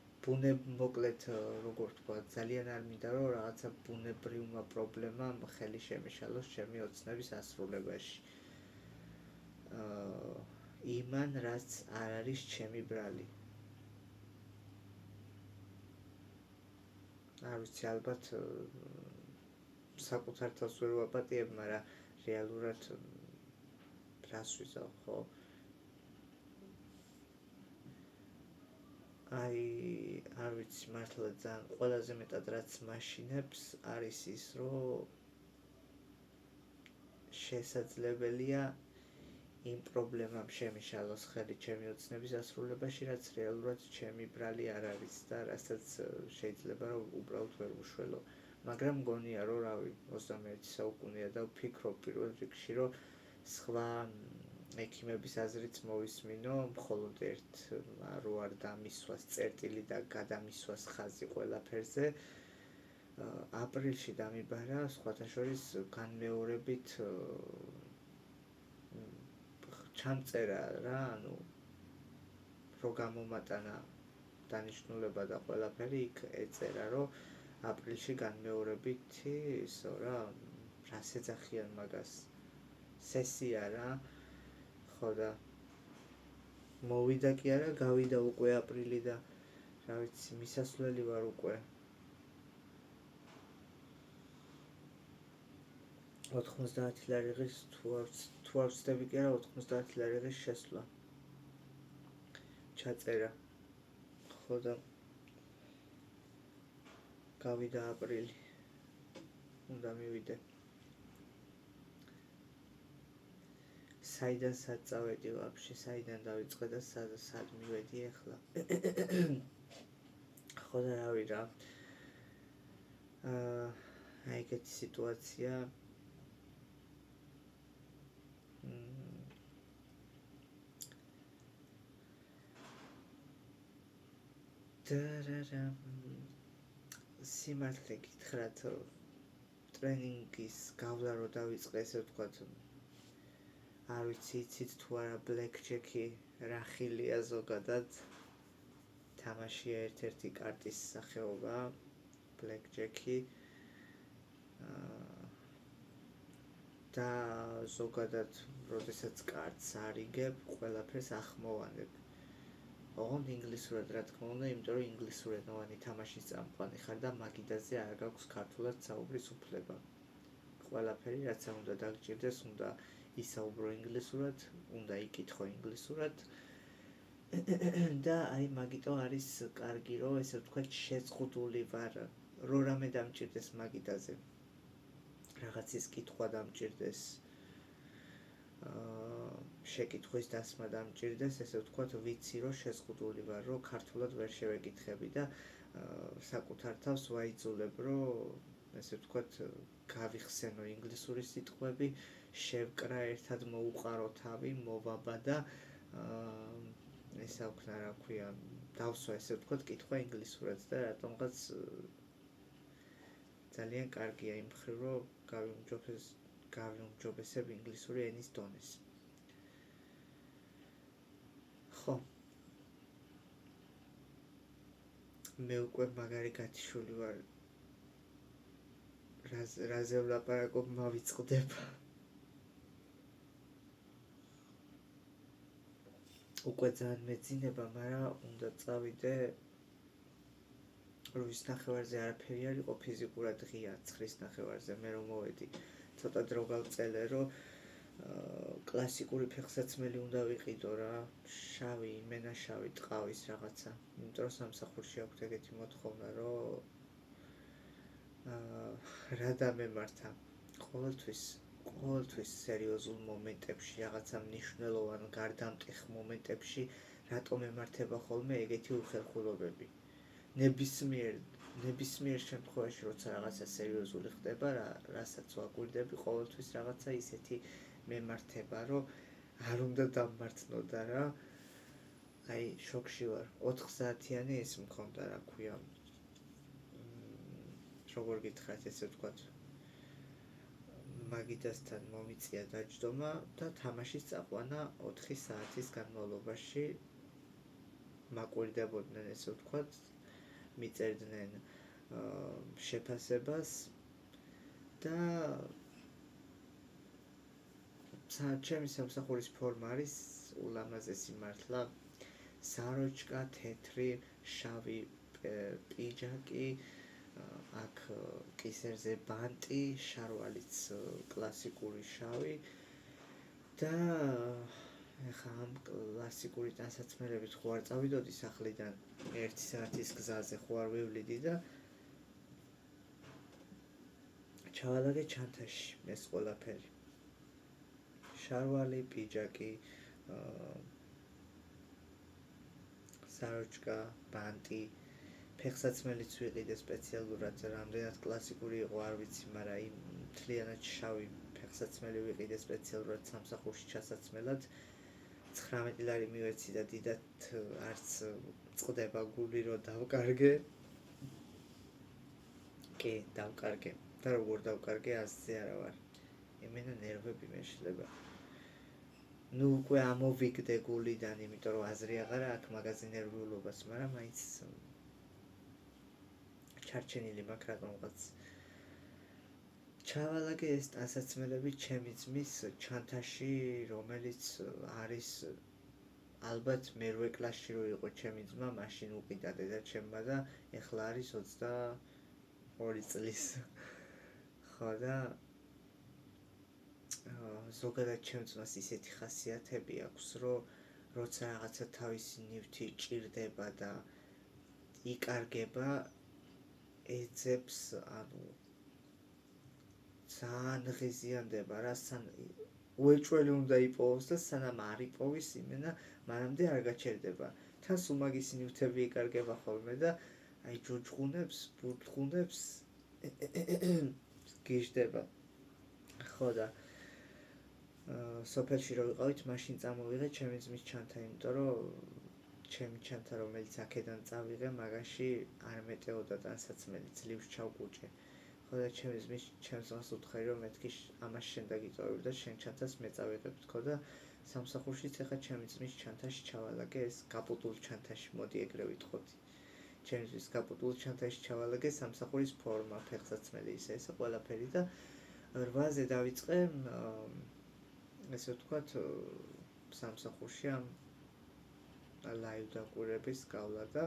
მოკლედ როგორ ვთქვა, ძალიან არ მინდა რომ რაღაცა ბუნებრივმა პრობლემამ ხელი შემეშალოს ჩემი ოცნების ასრულებაში. იმან რაც არ არის ჩემი ბრალი. არ ვიცი, ალბათ საკუთარ თავს ვერ ვაპატიებ, მაგრამ რეალურად რას ვიზავ, ხო? არ ვიცი, მართლა ძალიან ყველაზე მეტად რაც მაშინებს არის ის, რომ შესაძლებელია იმ პრობლემამ შემიშალოს ხელი ჩემი ოცნების ასრულებაში, რაც რეალურად ჩემი ბრალი არ არის და რასაც შეიძლება რომ უბრალოდ ვერ უშველო. მაგრამ მგონია რომ რავი 21 საუკუნეა და ვფიქრობ პირველ რიგში რომ სხვა ექიმების აზრიც მოვისმინო, მხოლოდ რო არ დამისვას წერტილი და გადამისვას ხაზი ყველაფერზე. აპრილში დამიბარა სხვათა შორის განმეორებით ჩამწერა რა, რო გამომატანა დანიშნულება და ყველაფერი იქ ეწერა, რომ აპრილში განმეორებითი ისო რა, რას ეძახიან მაგას, სესია რა, ხო და მოვიდა კი არა, გავიდა უკვე აპრილი და რა ვიცი, მისასვლელი ვარ უკვე 90 ლარიღის თუ არ ვცდები კი არა 90 ლარიღის შესვლა ჩაწერა, ხო და გავიდა აპრილი, უნდა მივიდე. საიდან სად წავედი ვაფშე, საიდან დავიწყე და სად მივედი ახლა. ხო და რავი რა, ეგეთი სიტუაცია. სიმართლე გითხრათ, ტრენინგის გავლა რო დავიწყე, ესე ვთქვათ, არ ვიცი, იცით თუ არა ბლეკჯექი რა ხილია ზოგადად, თამაშია ერთ-ერთი კარტის სახეობა, ბლეკჯექი და ზოგადად, როდესაც კარტს არიგებ, ყველაფერს ახმოვანებ. ოღონდ ინგლისურად რა თქმა უნდა, იმიტომ რომ ინგლისურენოვანი თამაშის წამყვანი ხარ და მაგიდაზე არ გაქვს ქართულად საუბრის უფლება. ყველაფერი რაც უნდა დაგჭირდეს, უნდა ისაუბრო ინგლისურად, უნდა იკითხო ინგლისურად და აი მაგიტო არის კარგი, რომ ესე ვთქვათ შეზღუდული ვარ, რო რამე დამჭირდეს მაგიდაზე. რაღაცის კითხვა დამჭირდეს, შეკითხვის დასმა დამჭირდეს, ესე ვთქვათ, ვიცი რომ შეზღუდული ვარ, რომ ქართულად ვერ შევეკითხები და საკუთარ თავს ვაიძულებ, რომ ესე ვთქვათ, გავიხსენო ინგლისური სიტყვები, შევკრა ერთად მოუყარო თავი, მოვაბა და ესა ვქნა, რა ქვია, დავსვა ესე ვთქვათ, კითხვა ინგლისურად და რატომღაც ძალიან კარგია იმ მხრივ, რომ გავიუმჯობესებ ინგლისური ენის დონეს. ხო, მე უკვე მაგარი გათიშული ვარ, რაზე ვლაპარაკობ მავიწყდება. უკვე ძალიან მეძინება, მაგრამ უნდა წავიდე, რუის ნახევარზე არაფერი არ იყო ფიზიკურად ღია, 9-ის ნახევარზე, მე რომ მოვედი, ცოტა დრო გავწელე, რომ კლასიკური ფეხსაცმელი უნდა ვიყიდო რა, შავი, იმენაშავი, ტყავის რაღაცა, იმიტომ რომ სამსახურში აქვთ ეგეთი მოთხოვნა, რომ რა დამემართა ყოველთვის სერიოზულ მომენტებში, რაღაცა მნიშვნელოვან გარდამტეხ მომენტებში რატომ ემართება ხოლმე ეგეთი უხერხულობები? ნებისმიერ შემთხვევაში, როცა რაღაცა სერიოზული ხდება, რასაც ვაკვირდები, ყოველთვის რაღაცა ისეთი მემართება, რომ არ უნდა დამმართნოდა რა. აი, შოქში ვარ. 4 საათიანი ეს მქონდა, რა ქვია. როგორ გითხრათ, ესე ვთქვათ. მაგიდასთან მომიწია დაჯდომა და თამაშის წაყვანა 4 საათის განმავლობაში მაკვირდებოდნენ, ესე ვთქვათ, მიწერდნენ შეფასებას და ჩემი სამსახურის ფორმა არის ულამაზესი მართლა. საროჭკა, თეთრი, შავი პიჯაკი, აქ კისერზე ბანტი, შარვალიც კლასიკური შავი და ეხა ამ კლასიკური ტანსაცმელებით ხო არ წავიდოდი სახლიდან 1 საათის გზაზე ხო არ ვივლიდი და ჩავალაგე ჩანთაში ეს ყველაფერი. შარვალი, პიჯაკი, საროჭკა, ბანტი, ფეხსაცმელიც ვიყიდე სპეციალურად, რამდენად კლასიკური იყო არ ვიცი, მაგრამ მთლიანად შავი ფეხსაცმელი ვიყიდე სპეციალურად სამსახურში ჩასაცმელად. 19 ლარი მივეცი და დიდად არც წყდება გული რომ დავკარგე. კი, დავკარგე. და როგორ დავკარგე, ასზე არა ვარ. იმენა ნერვები მეშლება. ნუ უკვე ამოვიგდე გულიდან, იმიტომ რომ აზრი აღარა აქვს მაგაზე ნერვიულობას, მაგრამ მაინც ჩარჩენილი მაქვს რატომღაც. ჩავალაგე ეს ტანსაცმელები ჩემი ძმის ჩანთაში, რომელიც არის ალბათ მერვე კლასში რო იყო ჩემი ძმა, მაშინ უყიდა დედაჩემმა და ეხლა არის 22 წლის. ხო და ზოგადად ჩემ ძმას ისეთი ხასიათები აქვს, რომ როცა რაღაცა თავისი ნივთი ჭირდება და იკარგება, ეძებს, ანუ ძალიან ღიზიანდება რა, უეჭველი უნდა იპოვოს და სანამ არ იპოვის იმენა, მანამდე არ გაჩერდება. თან სულ მაგისი ნივთები იკარგება ხოლმე და აი ჯუჯღუნებს, ბურთღუნებს გიждდება. ხო და სოფელში რო ვიყავით, მაშინ წამოვიღე ჩემი ძმის ჩანთა, იმიტომ რომ ჩემი ჩანთა, რომელიც აქედან წავიღე, მაგაში არ მეტეოდა ტანსაცმელი, ძლივს ჩავკუჭე. ხო და ჩემი ძმის ჩემს ძმას უთხრე, რომ მეთქი ამას შენ დაგიწოვებ და შენ ჩანთას მე წავიღებ, თქო და სამსახურშიც ეხა ჩემი ძმის ჩანთაში ჩავალაგე, ეს კაპუტულ ჩანთაში, მოდი ეგრე ვიტყოდი. ჩემი ძმის კაპუტულ ჩანთაში ჩავალაგე, სამსახურის ფორმა, ფეხსაცმელი, ესე ყველაფერი და 8-ზე დავიწყე, ესე ვთქვათ, სამსახურში ამ ლაივ დაკვირვების გავლა და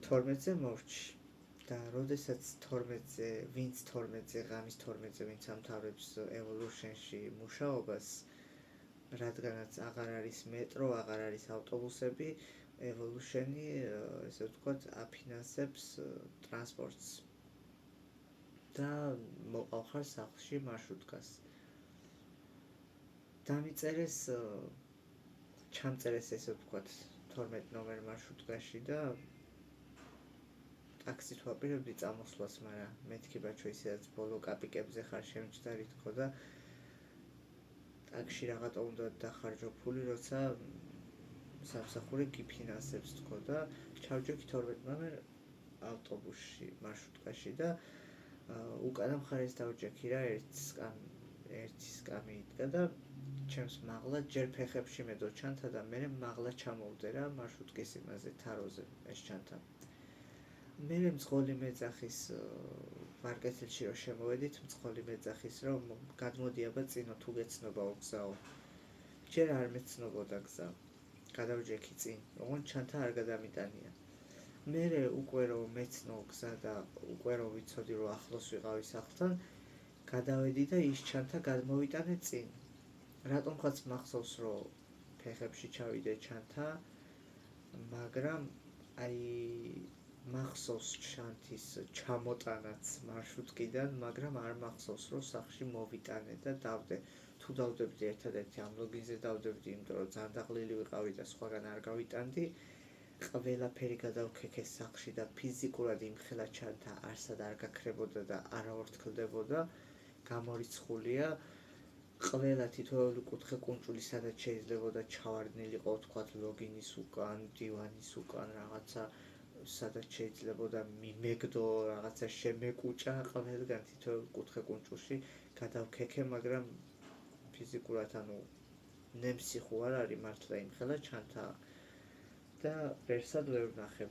12-ზე მოვრჩი. და როდესაც 12-ზე, ვინც 12-ზე, ღამის 12-ზე, ვინც ამთავრებს Evolution-ში მუშაობას, რადგანაც აღარ არის მეტრო, აღარ არის ავტობუსები, Evolution-ი, ესე ვთქვათ, აფინანსებს ტრანსპორტს. და მოყავხარ სახლში მარშრუტკას. დამიწერეს, ჩამწერეს, ესე ვთქვათ, 12 ნომერ მარშრუტკაში და ტაქსით ვაპირებდი წამოსვლას, მაგრამ მეთქი ბაჩო ისედაც ბოლო კაპიკებზე ხარ შემჭდარი, თქო და ტაქსში რაღაცა უნდა დახარჯო ფული, როცა სამსახური გიფინანსებს, თქო და ჩავჯექი 12 ნომერ ავტობუსში, მარშრუტკაში და უკანა მხარეს დავჯექი რა, ერთი სკამი იდგა და ჩემს მაღლა ჯერ ფეხებში მედო ჩანთა და მე მაღლა ჩამოვდე რა მარშრუტკის იმაზე თაროზე ეს ჩანთა. მე მძღოლი მეძახის მარკეტილში რომ შემოვედით, მძღოლი მეძახის რომ გადმოდი აბა წინო თუ გეცნობაო გზაო. ჯერ არ მეცნობოდა გზა. გადავჯექი წინ, ოღონდ ჩანთა არ გადამიტანია. მე უკვე რომ მეცნო გზა და უკვე რომ ვიცოდი რომ ახლოს ვიყავი სახლთან, გადავედი და ის ჩანთა გადმოვიტანე წინ. რატომღაც მახსოვს რომ ფეხებში ჩავიდე ჩანთა, მაგრამ აი მახსოვს ჩანთის ჩამოტანაც მარშრუტკიდან, მაგრამ არ მახსოვს, რომ სახლში მოვიტანე და დავდე. თუ დავდებდი ერთადერთი ამ ლოგინზე დავდებდი, იმიტომ რომ ძალიან დაღლილი ვიყავი და სხვაგან არ გავიტანდი. ყველაფერი გადავქეკეს სახლში და ფიზიკურად იმხელა ჩანთა არსად არ გაქრებოდა და არ აორთქლდებოდა. გამორიცხულია. ყველა თითოეული კუთხე კუნჭული სადაც შეიძლებოდა ჩავარდნილიყო, თქვათ ლოგინის უკან, დივანის უკან რაღაცა, სადაც შეიძლებოდა მიმეგდო, რაღაცა შემეკუჭა, ყველგან თითოეული კუთხე კუნჭულში გადავქეკე, მაგრამ ფიზიკურად ნემსი ხო არ არის მართლა იმხელა ჩანთა და ვერსად ვერ ვნახე.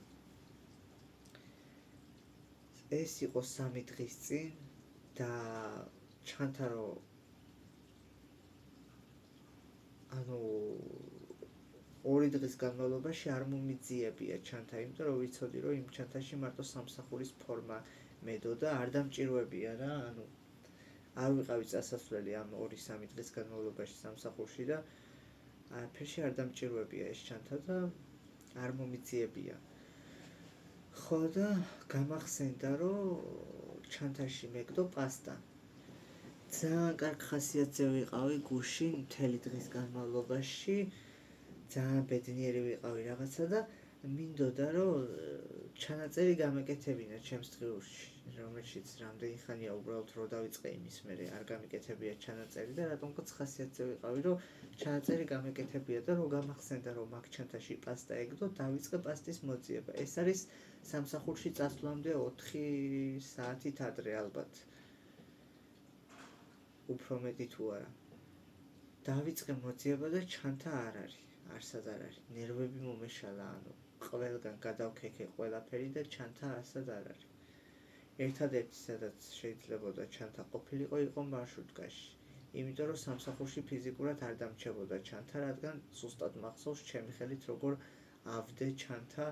ეს იყო 3 დღის წინ და ჩანთა რომ ორი დღის განმავლობაში არ მომიძიებია ჩანთა, იმიტომ რომ ვიცოდი რომ იმ ჩანთაში მარტო სამსახურის ფორმა მედო და არ დამჭირვებია რა, არ ვიყავი წასასვლელი ამ 2-3 დღის განმავლობაში სამსახურში და არაფერში არ დამჭირვებია ეს ჩანთა და არ მომიძიებია. ხო და გამახსენდა რომ ჩანთაში მეკდო პასტა. ძალიან კარგ ხასიათზე ვიყავი გუში მთელი დღის განმავლობაში, ძალიან ბედნიერი ვიყავი რაღაცა და მინდოდა რომ ჩანაწერი გამეკეთებინა ჩემს დღიურში, რომელშიც რამდენი ხანია უბრალოდ რო დავიწყე იმის მერე არ გამეკეთებია ჩანაწერი და რატომღაც ხასიათზე ვიყავი რომ ჩანაწერი გამეკეთებია და რო გამახსენდა რომ მაგ ჩანთაში პასტა ეგდო, დავიწყე პასტის მოძიება. ეს არის სამსახურში წასვლამდე 4 საათით ადრე ალბათ. უფრო მეტი თუ არა. დავიწყე მოძიება და ჩანთა არ არის, არსად არ არის. ნერვები მომეშალა, ყველგან გადავქეკე ყველაფერი და ჩანთა არსად არ არის. ერთადერთი სადაც შეიძლებოდა ჩანთა ყოფილიყო იყო მარშრუტკაში. იმიტომ რომ სამსახურში ფიზიკურად არ დამრჩებოდა ჩანთა, რადგან ზუსტად მახსოვს ჩემი ხელით როგორ ავდე ჩანთა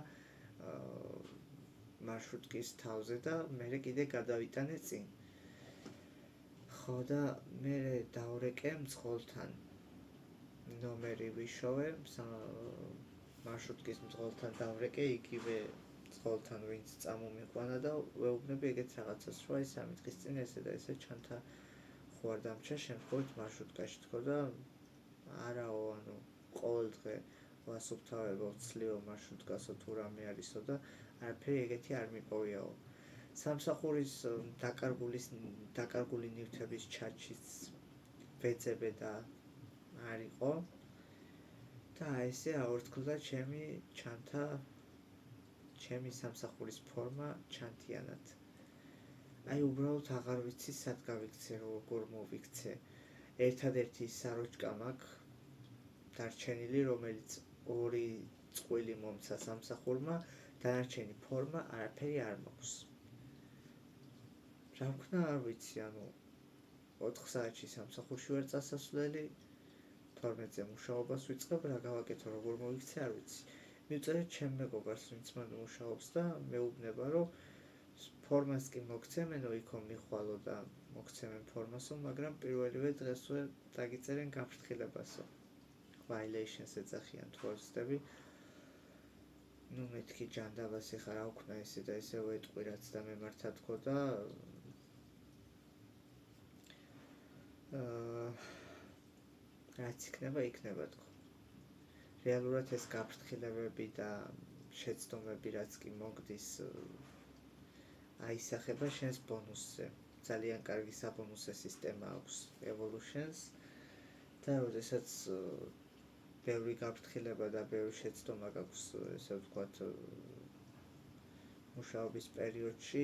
მარშრუტკის თავზე და მე კიდე გადავიტანე წინ. ხო და მე დავრეკე მძღოლთან ნომერი ვიშოვე, მარშრუტკის მძღოლთან დავრეკე, იგივე მძღოლთან ვინც წამომიყვანა და ვეუბნები ეგეთ რაღაცას, რომ აი 3 დღის წინ ესე და ესე ჩანთა ხო არ დამრჩა შემთხვევით მარშრუტკაში, თქო და არაო, ყოველ დღე ვასუფთავებო, ვცლიო მარშრუტკასო თუ რამე არისო და არაფერი ეგეთი არ მიპოვიაო. სამსახურის დაკარგული ნივთების ჩაჩიც ვეძებე და არ იყო და ესე აორთქლდა ჩემი ჩანთა, ჩემი სამსახურის ფორმა ჩანთიანად. აი უბრალოდ აღარ ვიცი სად გავიქცე, როგორ მოვიქცე. ერთადერთი საროჭკა მაქვს დარჩენილი, რომელიც 2 წყვილი მომცა სამსახურმა, დანარჩენი ფორმა არაფერი არ მაქვს. რა ვქნა არ ვიცი, 4 საათში სამსახურში ვარ წასასვლელი, 12-ზე მუშაობას ვიწყებ, რა გავაკეთო, როგორ მოვიქცე არ ვიცი. მივწერე ჩემ მეგობარს, ვინც მან მუშაობს და მეუბნება რომ ფორმას კი მოგცემენო, იქო მიხვალო და მოგცემენ ფორმასო, მაგრამ პირველივე დღესვე დაგიწერენ გაფრთხილებასო. violation-ს ეძახიან თვალსდები. მეთქი ჯანდაბას ეხა რა ვქნა ესე და ესე ვეტყვი რაც და მემართა თქო და რაც იქნება თქო. რეალურად ეს გაფრთხილებები და შეცდომები რაც კი მოგდის აისახება შენს ბონუსზე. ძალიან კარგი საბონუსე სისტემა აქვს Evolutions და როდესაც ბევრი გაფრთხილება და ბევრი შეცდომა გაქვს, ესე ვთქვათ, მუშაობის პერიოდში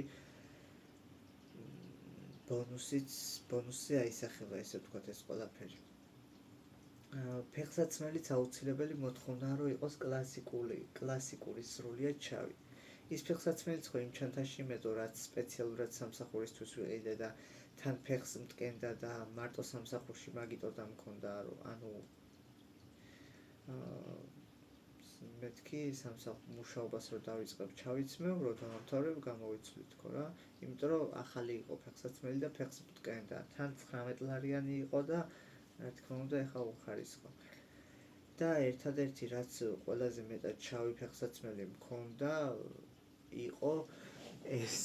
ბონუსზე აისახება, ესე ვთქვათ, ეს ყველაფერი. ფეხსაცმელიც აუცილებელი მოთხოვნაა, რომ იყოს კლასიკური სრულიად ჩავი. ის ფეხსაცმელიც ხო იმ ჩანთაში მედო, რაც სპეციალურად სამსახურისთვის ვიყიდე და თან ფეხს მტკენდა და მარტო სამსახურში მაგიტო და მქონდა, მეთქი მუშაობას რო დავიწყებ, ჩავიცმევ, რო დავამთავრებ, გამოვიცვლი თქო რა. იმიტომ რომ ახალი იყო ფეხსაცმელი და ფეხს მტკენდა. თან 19 ლარიანი იყო და რა თქმა უნდა ეხა უხარისხო. და ერთადერთი რაც ყველაზე მეტად ჩავი ფეხსაცმელი მქონდა, იყო ეს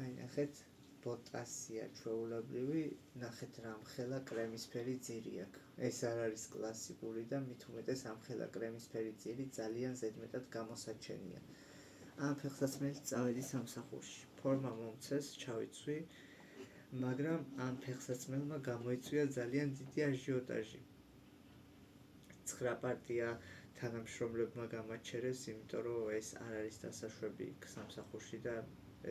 აი ნახეთ ბოტასია ჩვეულებრივი ნახეთ რა ამხელა კრემისფერი ძირი აქვს ეს არ არის კლასიკური და მით უმეტეს ამხელა კრემისფერი ძირი ძალიან ზედმეტად გამოსაჩენია ამ ფეხსაცმელით წავედი სამსახურში ფორმა მომცეს ჩავიცვი მაგრამ ამ ფეხსაცმელმა გამოიწვია ძალიან დიდი აჟიოტაჟი 9 პარტია თანამშრომლებმა გამაჩერეს, იმიტომ რომ ეს არ არის დასაშვები სამსახურში და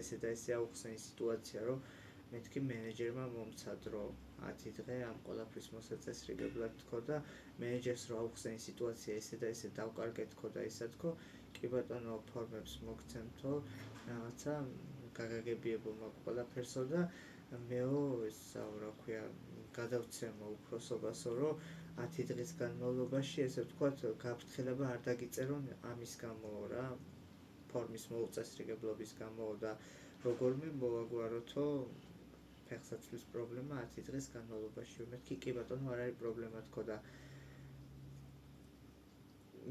ესე და ესე აუხსენი სიტუაცია, რომ მეთქი მენეჯერმა მომცად, რომ 10 დღე ამ ყველაფრის მოსაწესრიგებლად თქო და მენეჯერს რომ აუხსენი სიტუაცია ესე და ესე დავკარგეთ თქო და ისა თქო, კი ბატონო ფორმებს მოგცემთო, რაღაცა გაგაგებიებო მაგ ყველაფერსო და მეო ესა რა ქვია გადავცემო უფროსობასო, რომ 10 დღის განმავლობაში ესე ვთქვათ, გაფრთხილება არ დაგიწერონ ამის გამო რა, ფორმის მოუწესრიგებლობის გამო და როგორმე მოვაგვაროთო ფეხსაცმლის პრობლემა 10 დღის განმავლობაში. მეთქი კი ბატონო არ არის პრობლემა თქო და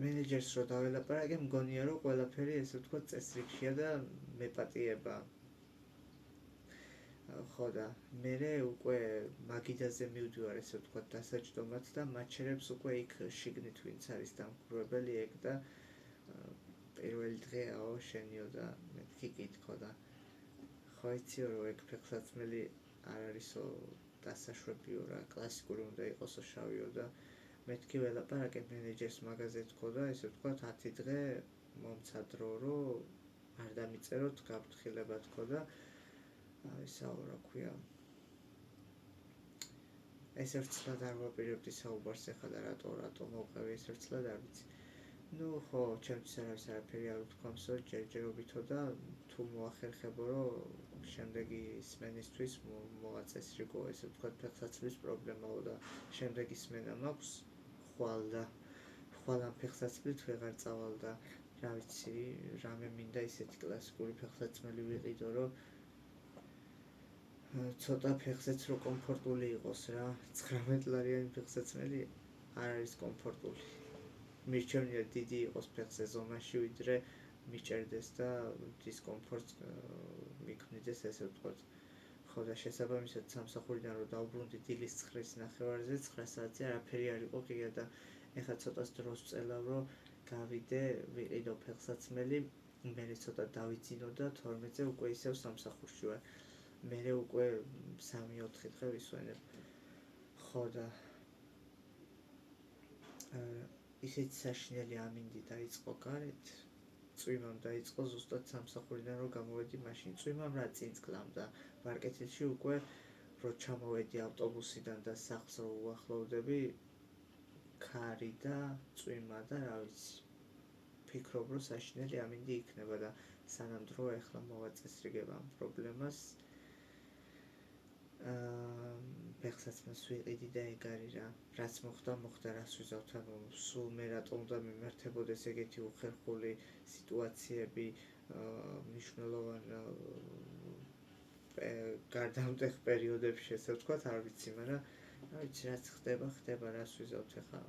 მენეჯერს რო დაველაპარაკე, მგონია რომ ყველაფერი ესე ვთქვათ წესრიგშია და მეპატიება. ხო და მერე უკვე მაგიდაზე მივდივარ ესე ვთქვათ დასაჯდომად და მაჩერებს უკვე იქ შიგნით ვინც არის დამკვირვებელი ეგ და პირველი დღეაო შენიო და მეთქი კი თქო და ხო იციო რომ ეგ ფეხსაცმელი არ არისო დასაშვებიო რა კლასიკური უნდა იყოსო შავიო და მეთქი ველაპარაკე მენეჯერს მაგაზე თქო და ესე ვთქვათ 10 დღე მომცად რომ არ დამიწეროთ გაფრთხილება თქო და ისაო რა ქვია ეს ერთსლად არ ვაპირებდი საუბარს ეხლა და რატო მოვყევი ეს ერთსლად არ ვიცი ნუ ხო ჩემთვის არავის არაფერი არ უთქვამსო ჯერჯერობითო და თუ მოახერხებო რომ შემდეგი სმენისთვის მოვაწესრიგო ესე ვთქვათ ფეხსაცმლის პრობლემაო და შემდეგი სმენა მაქვს ხვალ ამ ფეხსაცმლით ვეღარ წავალ და რა ვიცი რამე მინდა ისეთი კლასიკური ფეხსაცმელი ვიყიდო რომ ცოტა ფეხზეც რო კომფორტული იყოს რა 19 ლარიანი ფეხსაცმელი არ არის კომფორტული მირჩევნია დიდი იყოს ფეხზე ზომაში ვიდრე მიჭერდეს და დისკომფორტს მიქმნიდეს ესე ვთქვათ ხო და შესაბამისად სამსახურიდან რო დავბრუნდი დილის 9-ის ნახევარზე 9 საათზე არაფერი არ იყო ყია და ეხლა ცოტას დროს წელავ რომ გავიდე ვიყიდო ფეხსაცმელი მერე ცოტა დავიძინო და 12-ზე უკვე ისევ სამსახურში ვარ მერე უკვე 3-4 დღე ვისვენებ ხო და ისეთი საშინელი ამინდი დაიწყო გარეთ წვიმამ დაიწყო ზუსტად სამსახურიდან რომ გამოვედი მაშინ წვიმამ რა წინ წკლამდა მარკეტილში უკვე რო ჩამოვედი ავტობუსიდან და სახლს რო უახლოვდები ქარი და წვიმა და რა ვიცი ფიქრობ რომ საშინელი ამინდი იქნება და სანამ დრო ეხლა მოვაწესრიგებ ამ პრობლემას ფეხსაცმელს ვიყიდი და ეგ არის რა რაც მოხდა რას ვიზავთ ანუ სულ მე რატომ უნდა მიმართებოდეს ეგეთი უხერხული სიტუაციები მნიშვნელოვან გარდამტეხ პერიოდებში ესე ვთქვათ არ ვიცი მაგრამ რა ვიცი რაც ხდება რას ვიზავთ ახლა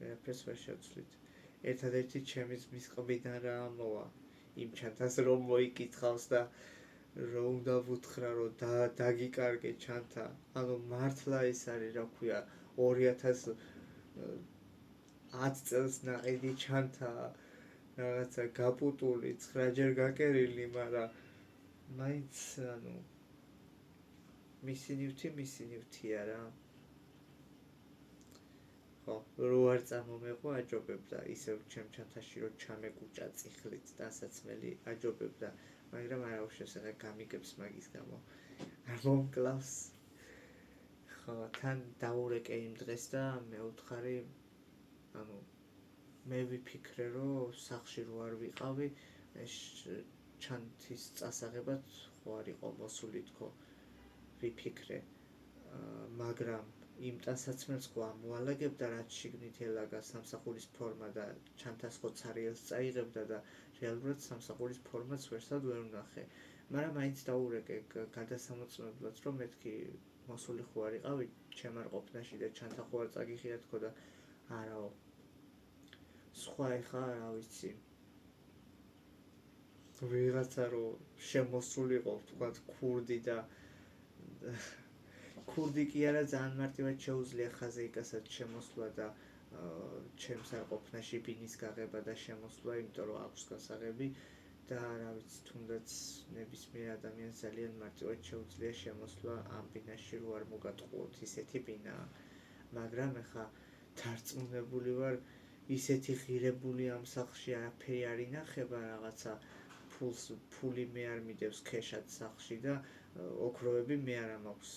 ვერაფერს ვერ შევცვლით ერთადერთი ჩემი ძმის ყბიდან რა მოვა იმ ჩანთას რომ მოიკითხავს და რომ უნდა ვუთხრა რომ დაგიკარგე ჩანთა ანუ მართლა ის არის რა ქვია 2010 წელს ნაყიდი ჩანთა რაღაცა გაპუტული 9-ჯერ გაკერილი მაგრამ მაინც ანუ მისი ნივთია რა ხო რო არ წამომეყვა აჯობებდა ისევ ჩემ ჩანთაში რომ ჩამეკუჭა წიხლით დასაცმელი აჯობებდა მაგრამ არ აუშვეს ახლა გამიგებს მაგის გამო არ მომკლავს ხო თან დაურეკე იმ დღეს და მე ვთხარი ანუ მე ვიფიქრე რომ სახლში რო არ ვიყავი ეს ჩანთის წასაღებად ხო არ იყო მოსული თქო ვიფიქრე მაგრამ იმ ტანსაცმელს ხო ამოალაგებდა რაც შიგნით ელაგა სამსახურის ფორმა და ჩანთას ხო ცარიელს წაიღებდა და რეალურად სამსახურის ფორმაც ვერსად ვერ ვნახე მაგრამ მაინც დაურეკე გადასამოწმებლად რომ მეთქი მოსული ხო არ იყავი ჩემ არ ყოფნაში და ჩანთა ხო არ წაგიხია თქო და არაო სხვა ეხა რა ვიცი ვიღაცა რომ შემოსულიყო თქვათ ქურდი და ქურდი კი არა ძალიან მარტივად შეუძლია ხაზეიკასაც შემოსვლა და ჩემს არ ყოფნაში ბინის გაღება და შემოსვლა, იმიტომ რომ აქვს გასაღები და რა ვიცი, თუნდაც ნებისმიერ ადამიანს ძალიან მარტივად შეუძლია შემოსვლა ამ ბინაში რო არ მოგატყუოთ ისეთი ბინაა. მაგრამ ეხა დარწმუნებული ვარ, ისეთი ღირებული ამ სახლში არაფერი არ ინახება, რაღაცა ფული მე არ მიდევს ქეშად სახლში და ოქროები მე არ მაქვს.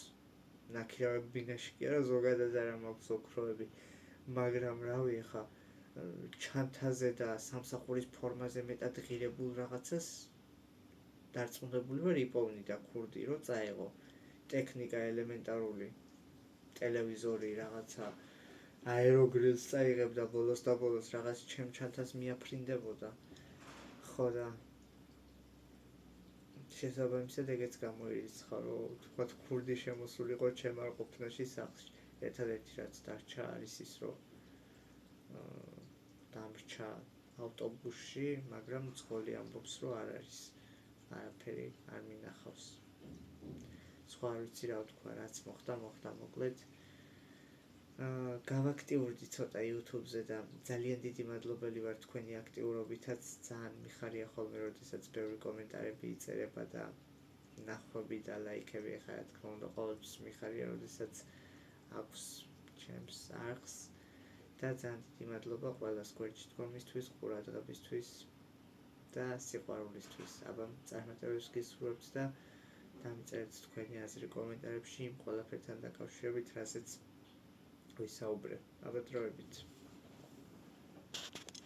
ნაქირავები ბინაში კი არა, ზოგადად არ მაქვს ოქროები, მაგრამ რავი, ეხა ჩანთაზე და სამსახურის ფორმაზე მეტად ღირებულ რაღაცას დარწმუნებული ვარ იპოვნიდა ქურდი, რომ წაეღო. ტექნიკა ელემენტარული, ტელევიზორი, რაღაცა აეროგრილს წაიღებდა ბოლოს და ბოლოს რაღაც ჩემ ჩანთას მიაფრინდებოდა. ხო და შესაბამისად ეგეც გამოირიცხა, რომ თქვათ ქურდი შემოსულიყო ჩემ არ ყოფნაში სახლში. ერთადერთი რაც დარჩა არის ის, რომ დამრჩა ავტობუსში, მაგრამ მძღოლი ამბობს, რომ არ არის. არაფერი არ მინახავს. სხვა არ ვიცი რა ვთქვა, რაც მოხდა, მოკლედ. გავაქტიურდი ცოტა YouTube-ზე და ძალიან დიდი მადლობელი ვარ თქვენი აქტიურობითაც, ძალიან მიხარია ხოლმე, როდესაც ბევრი კომენტარები იწერება და ნახვები და ლაიქები, ეხლა რა თქმა უნდა ყოველთვის მიხარია, როდესაც აქვს ჩემს არხს და ძალიან დიდი მადლობა ყველას გვერდში დგომისთვის, ყურადღებისთვის და სიყვარულისთვის. აბა წარმატებებს გისურვებთ და დამიწერეთ თქვენი აზრი კომენტარებში იმ ყველაფერთან დაკავშირებით, რასაც ვისაუბრე. აბა დროებით.